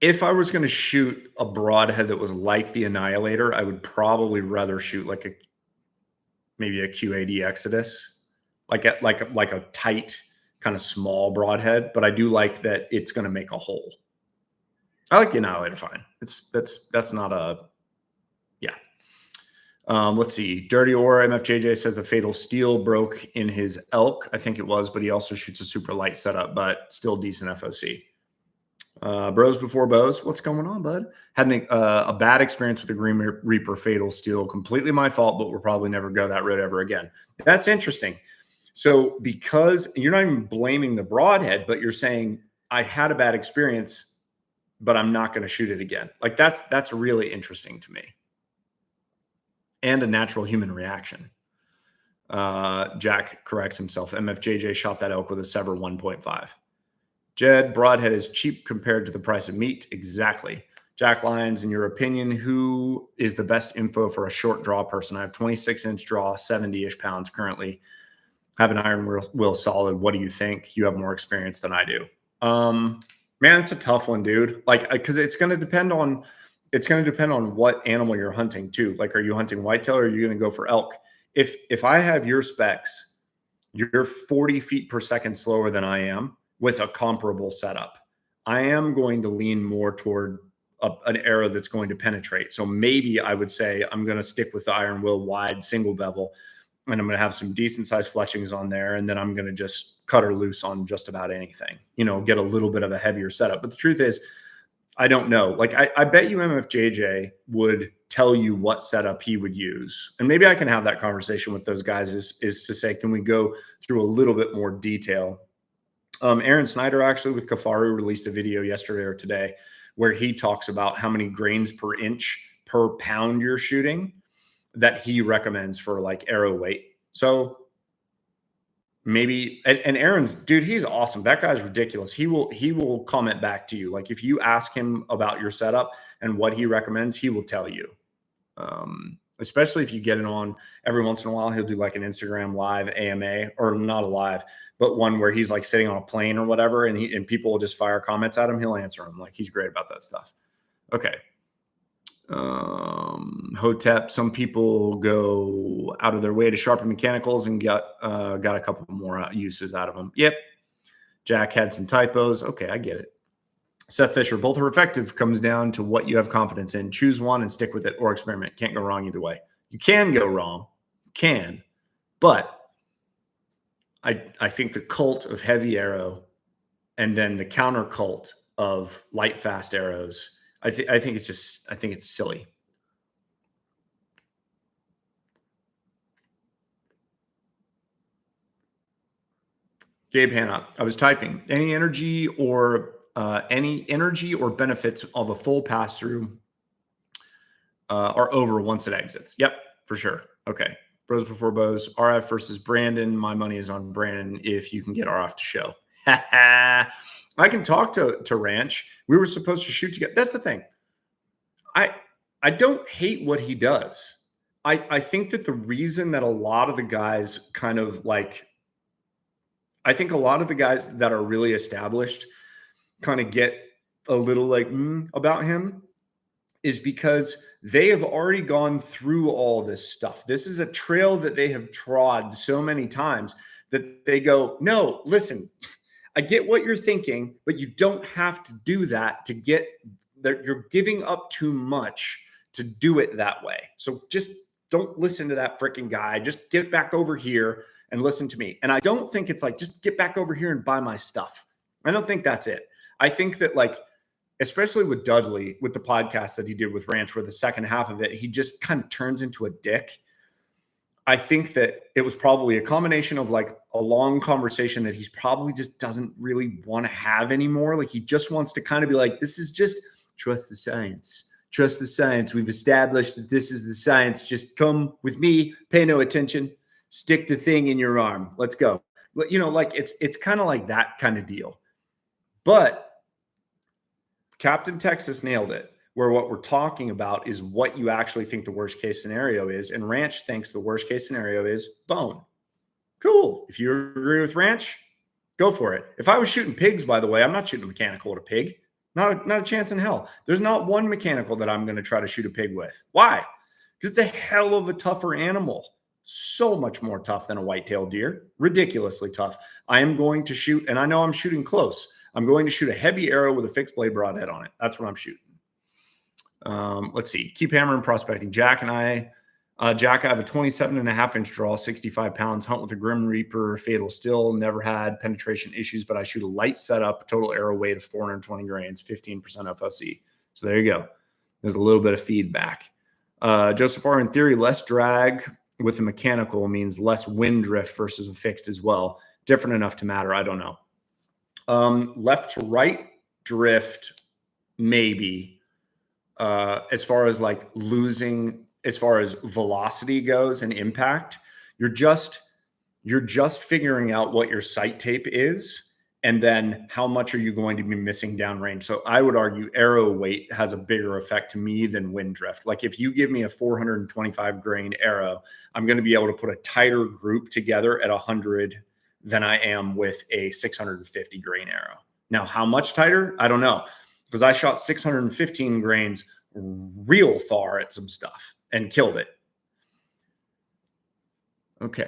If I was going to shoot a broadhead that was like the Annihilator, I would probably rather shoot like maybe a Q80 Exodus, like a tight kind of small broadhead. But I do like that it's going to make a hole. I like the Annihilator fine. That's not a, yeah. Let's see. Dirty Aura MFJJ says the fatal steel broke in his elk. I think it was, but he also shoots a super light setup, but still decent FOC. Bros before bows. What's going on, bud? Had a bad experience with the Green Reaper fatal steel. Completely my fault, but we'll probably never go that road ever again. That's interesting. So because you're not even blaming the broadhead, but you're saying I had a bad experience, but I'm not going to shoot it again. Like that's really interesting to me. And a natural human reaction. Jack corrects himself. MFJJ shot that elk with a Sever 1.5. Jed, broadhead is cheap compared to the price of meat. Exactly. Jack Lyons, in your opinion, who is the best info for a short draw person? I have 26-inch draw, 70-ish pounds currently. Have an iron will solid. What do you think? You have more experience than I do. Man, it's a tough one, dude. Like, because it's going to depend on what animal you're hunting too. Like, are you hunting whitetail or are you going to go for elk? If I have your specs, you're 40 feet per second slower than I am with a comparable setup. I am going to lean more toward an arrow that's going to penetrate. So maybe I would say I'm going to stick with the iron will wide single bevel, and I'm going to have some decent sized fletchings on there. And then I'm going to just cut her loose on just about anything, get a little bit of a heavier setup. But the truth is, I don't know. Like, I bet you MFJJ would tell you what setup he would use. And maybe I can have that conversation with those guys is to say, can we go through a little bit more detail? Aaron Snyder, actually, with Kafaru, released a video yesterday or today where he talks about how many grains per inch per pound you're shooting that he recommends for like arrow weight. So maybe, and Aaron's, dude, he's awesome. That guy's ridiculous. He will comment back to you. Like, if you ask him about your setup and what he recommends, he will tell you. Especially if you get it on every once in a while, he'll do like an Instagram live AMA, or not a live, but one where he's like sitting on a plane or whatever. And people will just fire comments at him. He'll answer them. Like, he's great about that stuff. Okay. Hotep, some people go out of their way to sharpen mechanicals and got a couple more uses out of them. Yep. Jack had some typos. Okay. I get it. Seth Fisher, both are effective, comes down to what you have confidence in. Choose one and stick with it, or experiment. Can't go wrong either way. You can go wrong. You can. But I think the cult of heavy arrow and then the counter cult of light, fast arrows, I think it's silly. Gabe Hanna, I was typing. Any energy or benefits of a full pass through are over once it exits. Yep, for sure. Okay. Bros Before Bows, RF versus Brandon. My money is on Brandon if you can get RF to show. I can talk to Ranch. We were supposed to shoot together. That's the thing. I don't hate what he does. I think that the reason that a lot of the guys kind of like, I think a lot of the guys that are really established kind of get a little like about him is because they have already gone through all this stuff. This is a trail that they have trod so many times that they go, no, listen, I get what you're thinking, but you don't have to do that to get that. You're giving up too much to do it that way. So just don't listen to that freaking guy. Just get back over here and listen to me. And I don't think it's like, just get back over here and buy my stuff. I don't think that's it. I think that like, especially with Dudley, with the podcast that he did with Ranch, where the second half of it, he just kind of turns into a dick. I think that it was probably a combination of like a long conversation that he's probably just doesn't really want to have anymore. Like he just wants to kind of be like, this is just trust the science. Trust the science. We've established that this is the science. Just come with me, pay no attention, stick the thing in your arm. Let's go. You know, like it's kind of like that kind of deal. But Captain Texas nailed it, where what we're talking about is what you actually think the worst case scenario is. And Ranch thinks the worst case scenario is bone. Cool. If you agree with Ranch, go for it. If I was shooting pigs, by the way, I'm not shooting a mechanical at a pig. Not a chance in hell. There's not one mechanical that I'm going to try to shoot a pig with. Why? Because it's a hell of a tougher animal. So much more tough than a white-tailed deer. Ridiculously tough. I am going to shoot, and I know I'm shooting close. I'm going to shoot a heavy arrow with a fixed blade broadhead on it. That's what I'm shooting. Let's see. Keep hammering prospecting. Jack, I have a 27.5-inch draw, 65 pounds, hunt with a Grim Reaper, fatal still, never had penetration issues, but I shoot a light setup, total arrow weight of 420 grains, 15% FOC. So there you go. There's a little bit of feedback. Joseph R, in theory, less drag with a mechanical means less wind drift versus a fixed as well. Different enough to matter. I don't know. Left to right drift, maybe. As far as like losing, as far as velocity goes and impact, you're just figuring out what your sight tape is, and then how much are you going to be missing downrange. So I would argue arrow weight has a bigger effect to me than wind drift. Like if you give me a 425 grain arrow, I'm going to be able to put a tighter group together at 100 than I am with a 650 grain arrow. Now, how much tighter? I don't know, because I shot 615 grains real far at some stuff and killed it. Okay,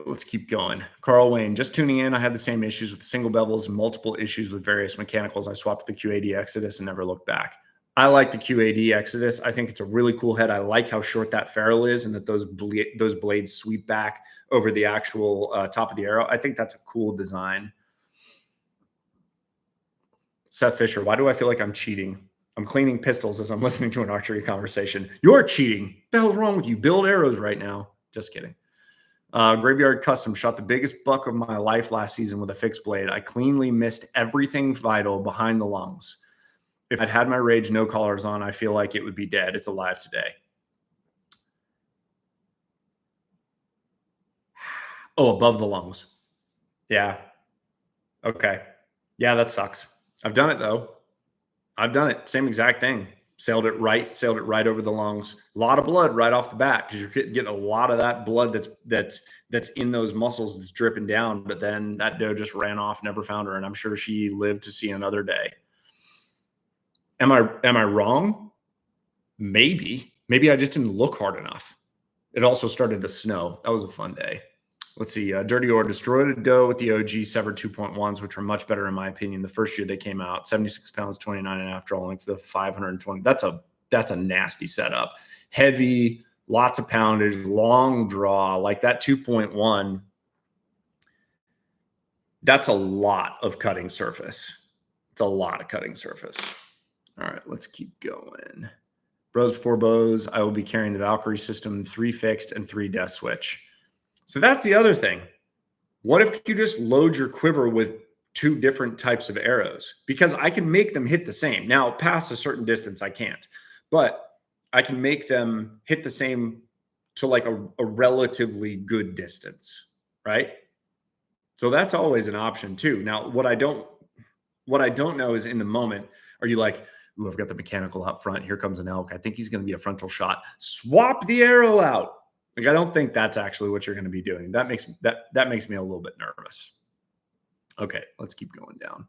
let's keep going. Carl Wayne, just tuning in. I had the same issues with the single bevels and multiple issues with various mechanicals. I swapped the QAD Exodus and never looked back. I like the QAD Exodus. I think it's a really cool head. I like how short that ferrule is and that those blades sweep back over the actual top of the arrow. I think that's a cool design. Seth Fisher, why do I feel like I'm cheating? I'm cleaning pistols as I'm listening to an archery conversation. You're cheating. What the hell's wrong with you? Build arrows right now. Just kidding. Graveyard Custom shot the biggest buck of my life last season with a fixed blade. I cleanly missed everything vital behind the lungs. If I'd had my Rage no collars on, I feel like it would be dead. It's alive today. Oh, above the lungs. Yeah. Okay. Yeah, that sucks. I've done it though. I've done it. Same exact thing. Sailed it right over the lungs. A lot of blood right off the bat because you're getting a lot of that blood that's in those muscles that's dripping down. But then that doe just ran off, never found her, and I'm sure she lived to see another day. Am I wrong? Maybe I just didn't look hard enough. It also started to snow. That was a fun day. Let's see. Dirty Or destroyed a doe with the OG severed 2.1s, which were much better in my opinion. The first year they came out, 76 pounds, 29.5 draw length to 520. That's a nasty setup. Heavy, lots of poundage, long draw, like that 2.1. That's a lot of cutting surface. It's a lot of cutting surface. All right, let's keep going. Bros Before Bows, I will be carrying the Valkyrie system, 3 fixed and 3 death switch. So that's the other thing. What if you just load your quiver with 2 different types of arrows? Because I can make them hit the same. Now, past a certain distance, I can't. But I can make them hit the same to like a relatively good distance, right? So that's always an option too. Now, what I don't know is in the moment, are you like, ooh, I've got the mechanical out front. Here comes an elk. I think he's going to be a frontal shot. Swap the arrow out. Like, I don't think that's actually what you're going to be doing. That makes me a little bit nervous. Okay, let's keep going down.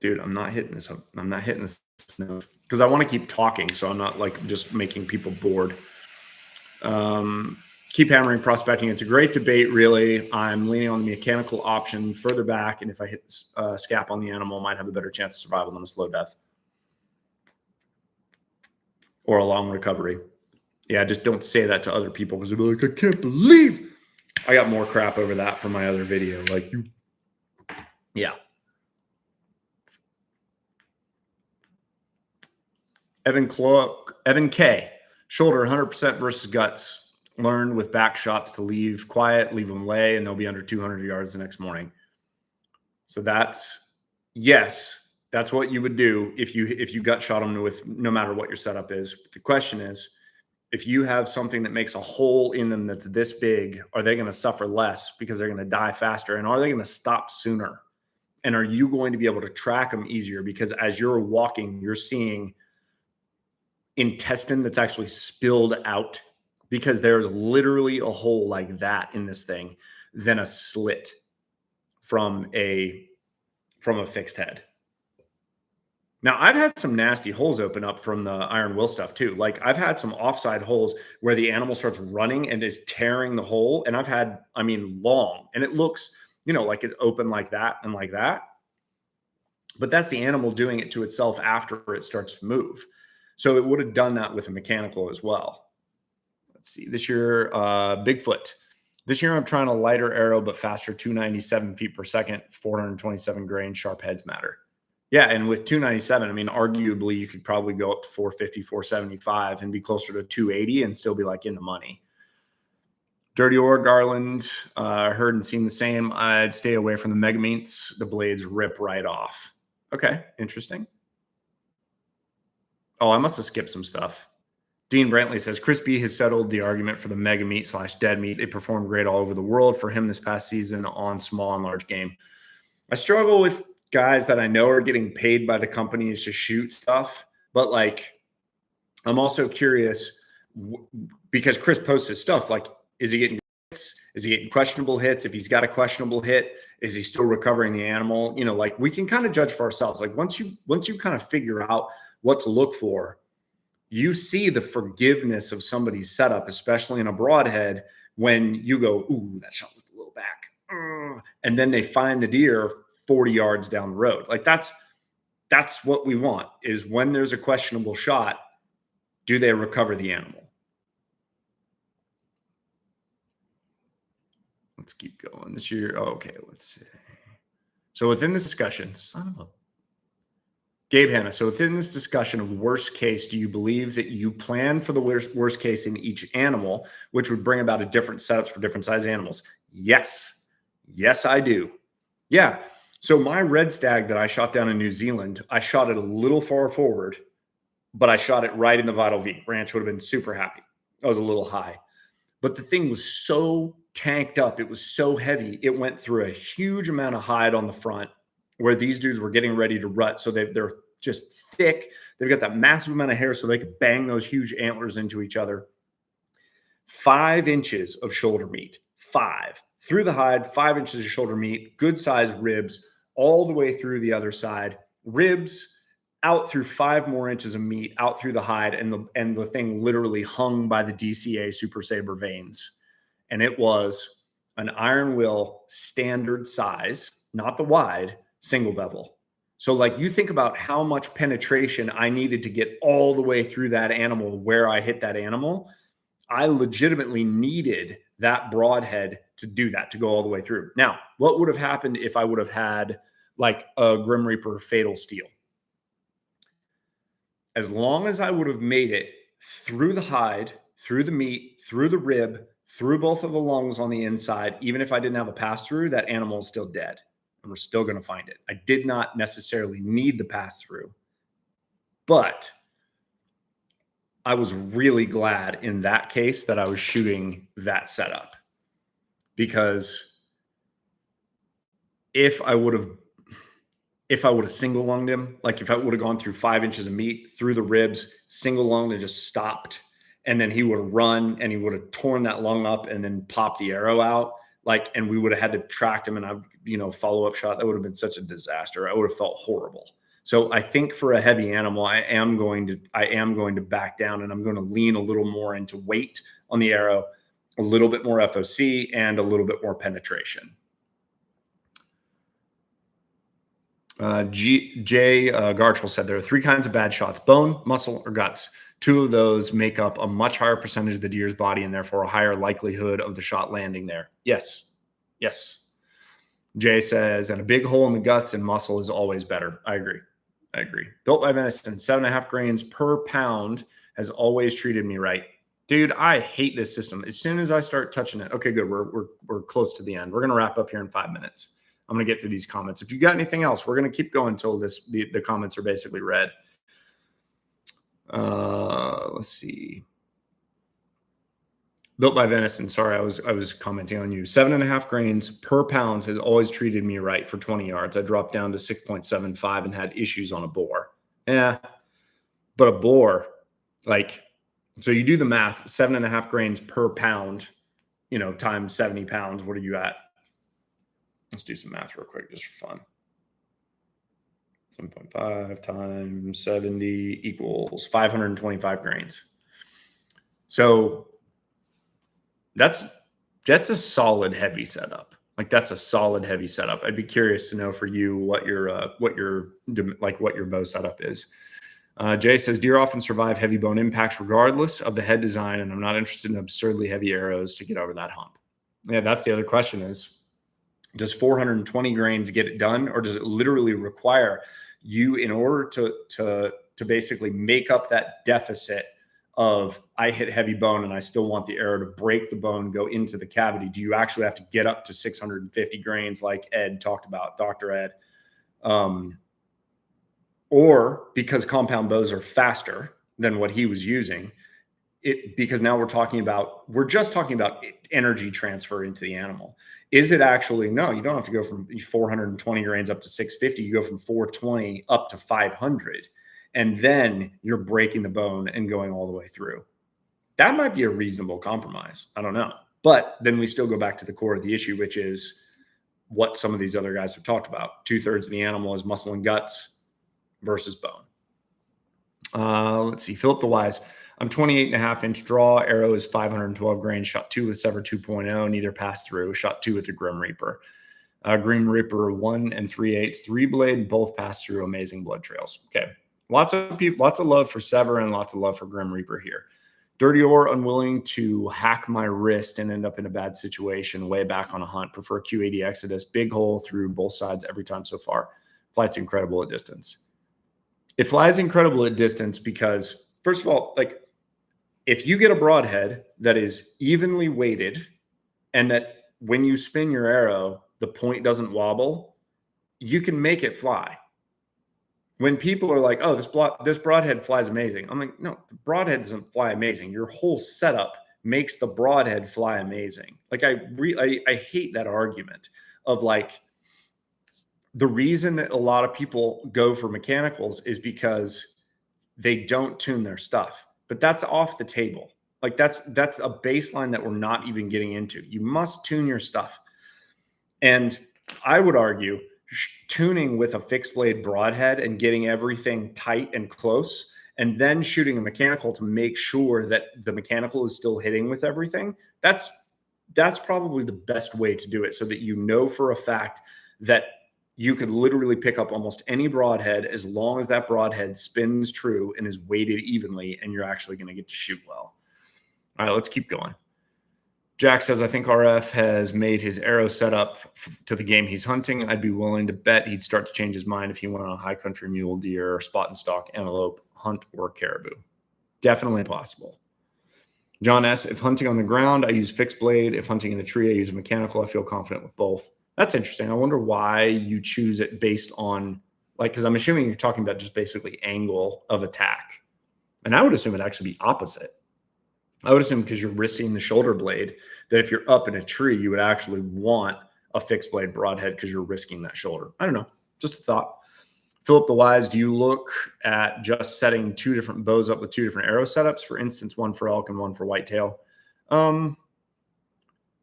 Dude, I'm not hitting this. I'm not hitting this because I want to keep talking, so I'm not like just making people bored. Keep hammering prospecting. It's a great debate, really. I'm leaning on the mechanical option further back, and if I hit scap on the animal, I might have a better chance of survival than a slow death or a long recovery. Yeah, just don't say that to other people because they'll be like, I can't believe I got more crap over that from my other video. Like, you, yeah. Evan K. Shoulder 100% versus guts. Learned with back shots to leave quiet, leave them lay, and they'll be under 200 yards the next morning. So yes, that's what you would do if you gut shot them with no matter what your setup is. But the question is, if you have something that makes a hole in them that's this big, are they going to suffer less because they're going to die faster? And are they going to stop sooner? And are you going to be able to track them easier? Because as you're walking, you're seeing intestine that's actually spilled out because there's literally a hole like that in this thing than a slit from a fixed head. Now, I've had some nasty holes open up from the iron will stuff too. Like, I've had some offside holes where the animal starts running and is tearing the hole. And I've had, long, and it looks, like it's open like that and like that. But that's the animal doing it to itself after it starts to move. So it would have done that with a mechanical as well. Let's see. This year, Bigfoot. This year, I'm trying a lighter arrow, but faster, 297 feet per second, 427 grain, sharp heads matter. Yeah, and with 297, arguably you could probably go up to 450, 475 and be closer to 280 and still be like in the money. Dirty Ore Garland, heard and seen the same. I'd stay away from the mega meats. The blades rip right off. Okay, interesting. Oh, I must have skipped some stuff. Dean Brantley says, Chris B has settled the argument for the mega meat / dead meat. It performed great all over the world for him this past season on small and large game. I struggle with guys that I know are getting paid by the companies to shoot stuff, but like, I'm also curious because Chris posts his stuff. Like, is he getting hits? Is he getting questionable hits? If he's got a questionable hit, is he still recovering the animal? Like, we can kind of judge for ourselves. Like, once you kind of figure out what to look for, you see the forgiveness of somebody's setup, especially in a broadhead, when you go, ooh, that shot looked a little back. And then they find the deer 40 yards down the road. Like, that's what we want, is when there's a questionable shot, do they recover the animal? Let's keep going. This year, okay, let's see. So within this discussion, Gabe Hanna, so within this discussion of worst case, do you believe that you plan for the worst case in each animal, which would bring about a different setups for different size animals? Yes. Yes, I do. Yeah. So my red stag that I shot down in New Zealand, I shot it a little far forward, but I shot it right in the Vital V. Ranch would have been super happy. I was a little high, but the thing was so tanked up. It was so heavy. It went through a huge amount of hide on the front where these dudes were getting ready to rut. So they're just thick. They've got that massive amount of hair so they could bang those huge antlers into each other. 5 inches of shoulder meat, 5 through the hide, 5 inches of shoulder meat, good sized ribs all the way through the other side, ribs out through 5 more inches of meat out through the hide. And the thing literally hung by the DCA Super Saber veins. And it was an iron will standard size, not the wide, single bevel. So like, you think about how much penetration I needed to get all the way through that animal where I hit that animal. I legitimately needed that broadhead to do that, to go all the way through. Now, what would have happened if I would have had like a Grim Reaper Fatal Steel? As long as I would have made it through the hide, through the meat, through the rib, through both of the lungs on the inside, even if I didn't have a pass through, that animal is still dead. and we're still going to find it. I did not necessarily need the pass through, but I was really glad in that case that I was shooting that setup, because if I would have single lunged him, like if I would have gone through 5 inches of meat through the ribs, single lunged and just stopped, and then he would have run and he would have torn that lung up and then popped the arrow out, like, and we would have had to track him, and I, follow up shot, that would have been such a disaster. I would have felt horrible. So I think for a heavy animal, I am going to back down, and I'm going to lean a little more into weight on the arrow, a little bit more FOC, and a little bit more penetration. Jay Gartrell said there are 3 kinds of bad shots: bone, muscle, or guts. 2 of those make up a much higher percentage of the deer's body, and therefore a higher likelihood of the shot landing there. Yes. Jay says, and a big hole in the guts and muscle is always better. I agree. Built by Venison, 7.5 grains per pound has always treated me right. Dude, I hate this system. As soon as I start touching it, okay, good. We're close to the end. We're going to wrap up here in 5 minutes. I'm going to get through these comments. If you got anything else, we're going to keep going until the comments are basically read. Let's see. Built by Venison. Sorry, I was commenting on you. 7.5 grains per pound has always treated me right for 20 yards. I dropped down to 6.75 and had issues on a boar. Yeah, but a boar, like, so you do the math, 7.5 grains per pound, times 70 pounds. What are you at? Let's do some math real quick, just for fun. 7.5 times 70 equals 525 grains. So that's a solid heavy setup. Like, that's a solid heavy setup. I'd be curious to know for you what your bow setup is. Jay says, deer often survive heavy bone impacts regardless of the head design, and I'm not interested in absurdly heavy arrows to get over that hump. Yeah, that's the other question is, does 420 grains get it done, or does it literally require you, in order to basically make up that deficit of I hit heavy bone and I still want the arrow to break the bone, go into the cavity? Do you actually have to get up to 650 grains like Ed talked about, Dr. Ed? Or because compound bows are faster than what he was using, because now we're just talking about energy transfer into the animal. Is it actually, no, you don't have to go from 420 grains up to 650. You go from 420 up to 500, and then you're breaking the bone and going all the way through. That might be a reasonable compromise. I don't know. But then we still go back to the core of the issue, which is what some of these other guys have talked about. 2/3 of the animal is muscle and guts versus bone. Let's see. Philip the Wise. I'm 28.5-inch draw. Arrow is 512 grains. Shot 2 with Sever 2.0. Neither passed through. Shot 2 with the Grim Reaper. Grim Reaper 1 3/8, 3-blade, both passed through. Amazing blood trails. Okay. Lots of love for Sever and lots of love for Grim Reaper here. Dirty or unwilling to hack my wrist and end up in a bad situation way back on a hunt. Prefer Q80 Exodus. Big hole through both sides every time so far. Flight's incredible at distance. It flies incredible at distance because, first of all, like, if you get a broadhead that is evenly weighted and that when you spin your arrow, the point doesn't wobble, you can make it fly. When people are like, oh, this broadhead flies amazing, I'm like, no, the broadhead doesn't fly amazing. Your whole setup makes the broadhead fly amazing. Like, I hate that argument of, like, the reason that a lot of people go for mechanicals is because they don't tune their stuff. But that's off the table. Like, that's a baseline that we're not even getting into. You must tune your stuff. And I would argue tuning with a fixed blade broadhead and getting everything tight and close, and then shooting a mechanical to make sure that the mechanical is still hitting with everything, that's probably the best way to do it, so that you know for a fact that you could literally pick up almost any broadhead as long as that broadhead spins true and is weighted evenly, and you're actually going to get to shoot well. All right, let's keep going. Jack says, I think RF has made his arrow setup to the game he's hunting. I'd be willing to bet he'd start to change his mind if he went on a high country mule deer, spot and stalk, antelope hunt, or caribou. Definitely possible. John S., if hunting on the ground, I use fixed blade. If hunting in a tree, I use a mechanical. I feel confident with both. That's interesting. I wonder why you choose it based on, like, because I'm assuming you're talking about just basically angle of attack. And I would assume it'd actually be opposite. I would assume because you're risking the shoulder blade, that if you're up in a tree, you would actually want a fixed blade broadhead because you're risking that shoulder. I don't know. Just a thought. Philip the Wise, do you look at just setting two different bows up with two different arrow setups? For instance, one for elk and one for whitetail?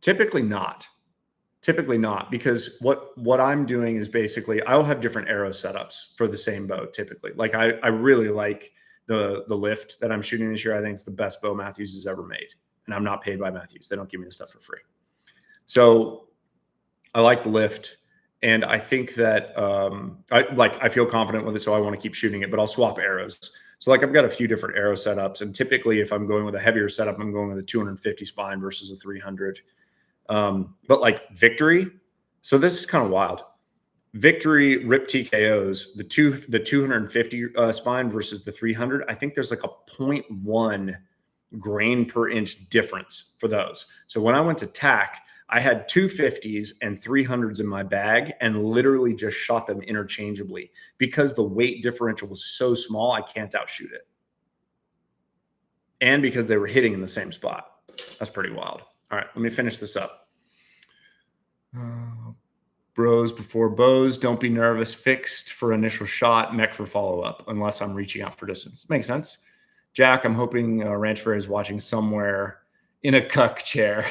Typically not. Typically not, because what I'm doing is basically I'll have different arrow setups for the same bow typically. Like I really like the lift that I'm shooting this year. I think it's the best bow Matthews has ever made. And I'm not paid by Matthews. They don't give me the stuff for free. So I like the lift. And I think that I feel confident with it, so I want to keep shooting it, but I'll swap arrows. So like I've got a few different arrow setups, and typically if I'm going with a heavier setup, I'm going with a 250 spine versus a 300. But like Victory, so this is kind of wild. Victory rip TKOs, the 250 spine versus the 300. I think there's like a 0.1 grain per inch difference for those. So when I went to TAC, I had 250s and 300s in my bag and literally just shot them interchangeably because the weight differential was so small, I can't outshoot it. And because they were hitting in the same spot. That's pretty wild. All right, let me finish this up. Bros before bows, don't be nervous. Fixed for initial shot, mech for follow-up, unless I'm reaching out for distance. Makes sense. Jack, I'm hoping Ranch Fairy is watching somewhere in a cuck chair.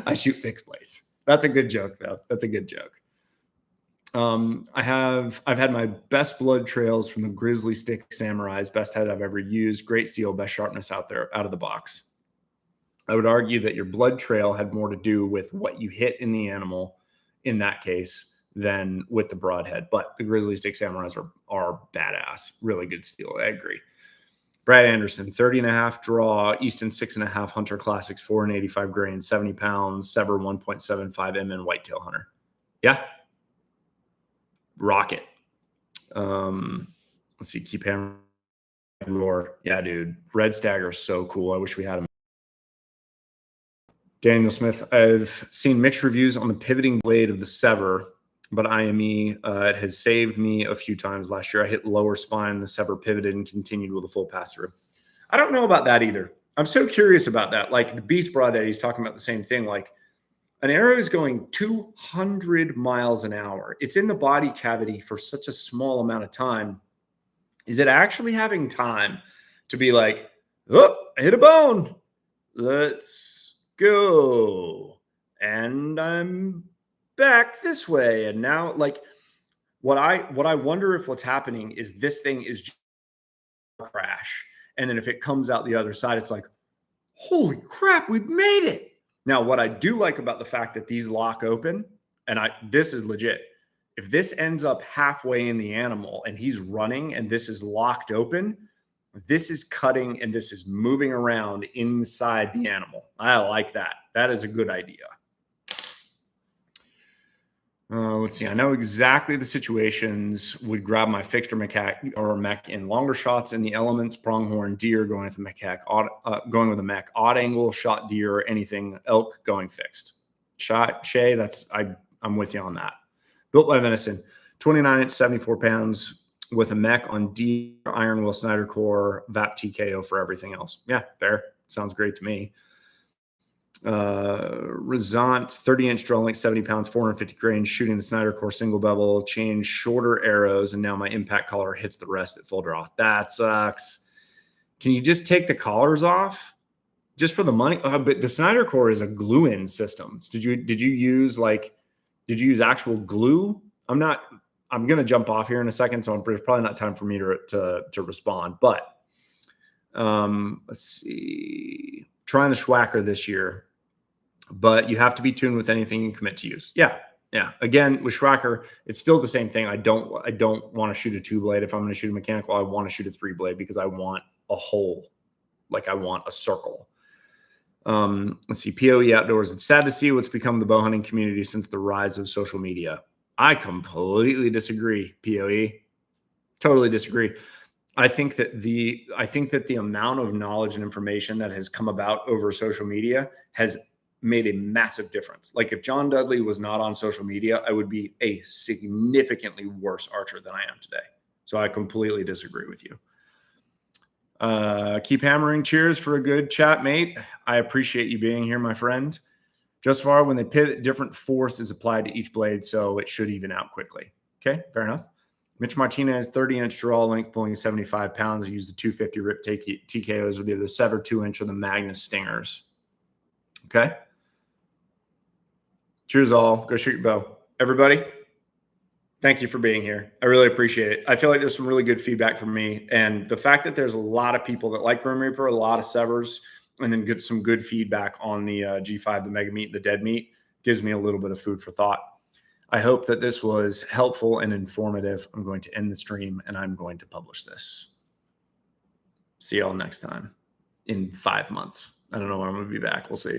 I shoot fixed blades. That's a good joke, though. That's a good joke. I've had my best blood trails from the Grizzly Stick Samurais, best head I've ever used. Great steel, best sharpness out there, out of the box. I would argue that your blood trail had more to do with what you hit in the animal in that case than with the broadhead. But the Grizzly Stick Samurais are badass. Really good steel. I agree. Brad Anderson, 30.5 draw, Easton 6.5 Hunter Classics, 485 grain, 70 pounds, Sever 1.75 MN Whitetail Hunter. Yeah. Rocket. Let's see. Keep hammering. Roar. Yeah, dude. Red Stagger is so cool. I wish we had him. Daniel Smith, I've seen mixed reviews on the pivoting blade of the Sever, but IME, it has saved me a few times. Last year, I hit lower spine, the Sever pivoted and continued with a full pass through. I don't know about that either. I'm so curious about that. Like the Beast Broadhead, he's talking about the same thing. Like an arrow is going 200 miles an hour. It's in the body cavity for such a small amount of time. Is it actually having time to be like, oh, I hit a bone. Let's go. And I'm back this way. And now, like, what I wonder if what's happening is this thing is just a crash. And then if it comes out the other side, it's like, holy crap, we've made it. Now, what I do like about the fact that these lock open, and this is legit. If this ends up halfway in the animal and he's running and this is locked open, this is cutting and this is moving around inside the animal. I like that. That is a good idea. Let's see. I know exactly the situations. Would grab my fixed or mech in longer shots in the elements, pronghorn, deer going with the mech, going with a mech, odd angle, shot deer, anything, elk going fixed. Shay, I'm with you on that. Built by Venison, 29 inch, 74 pounds with a mech on deer, iron will, Snyder core, VAP TKO for everything else. Yeah, fair. Sounds great to me. Resant, 30-inch draw length, 70 pounds, 450 grain, shooting the Snyder core single bevel, change shorter arrows, and now my impact collar hits the rest at full draw. That sucks. Can you just take the collars off just for the money? But the Snyder core is a glue-in system. Did you use actual glue? I'm going to jump off here in a second, so there's probably not time for me to respond. But let's see. Trying the Schwacker this year, but you have to be tuned with anything you commit to use. Yeah. Again, with Schwacker, it's still the same thing. I don't want to shoot a 2-blade. If I'm going to shoot a mechanical, I want to shoot a 3-blade because I want a hole. Like I want a circle. Let's see. POE Outdoors. It's sad to see what's become the bow hunting community since the rise of social media. I completely disagree, POE. Totally disagree. I think that the amount of knowledge and information that has come about over social media has made a massive difference. Like if John Dudley was not on social media, I would be a significantly worse archer than I am today. So I completely disagree with you. Keep hammering. Cheers for a good chat, mate. I appreciate you being here, my friend. Just far when they pivot, different force is applied to each blade, so it should even out quickly. Okay, fair enough. Mitch Martinez, 30-inch draw length, pulling 75 pounds. I used the 250 rip TKOs with either the Sever 2-inch or the Magnus Stingers. Okay. Cheers all. Go shoot your bow. Everybody, thank you for being here. I really appreciate it. I feel like there's some really good feedback from me. And the fact that there's a lot of people that like Grim Reaper, a lot of Severs, and then get some good feedback on the G5, the Mega Meat, the Dead Meat, gives me a little bit of food for thought. I hope that this was helpful and informative. I'm going to end the stream and I'm going to publish this. See y'all next time in 5 months. I don't know when I'm going to be back. We'll see.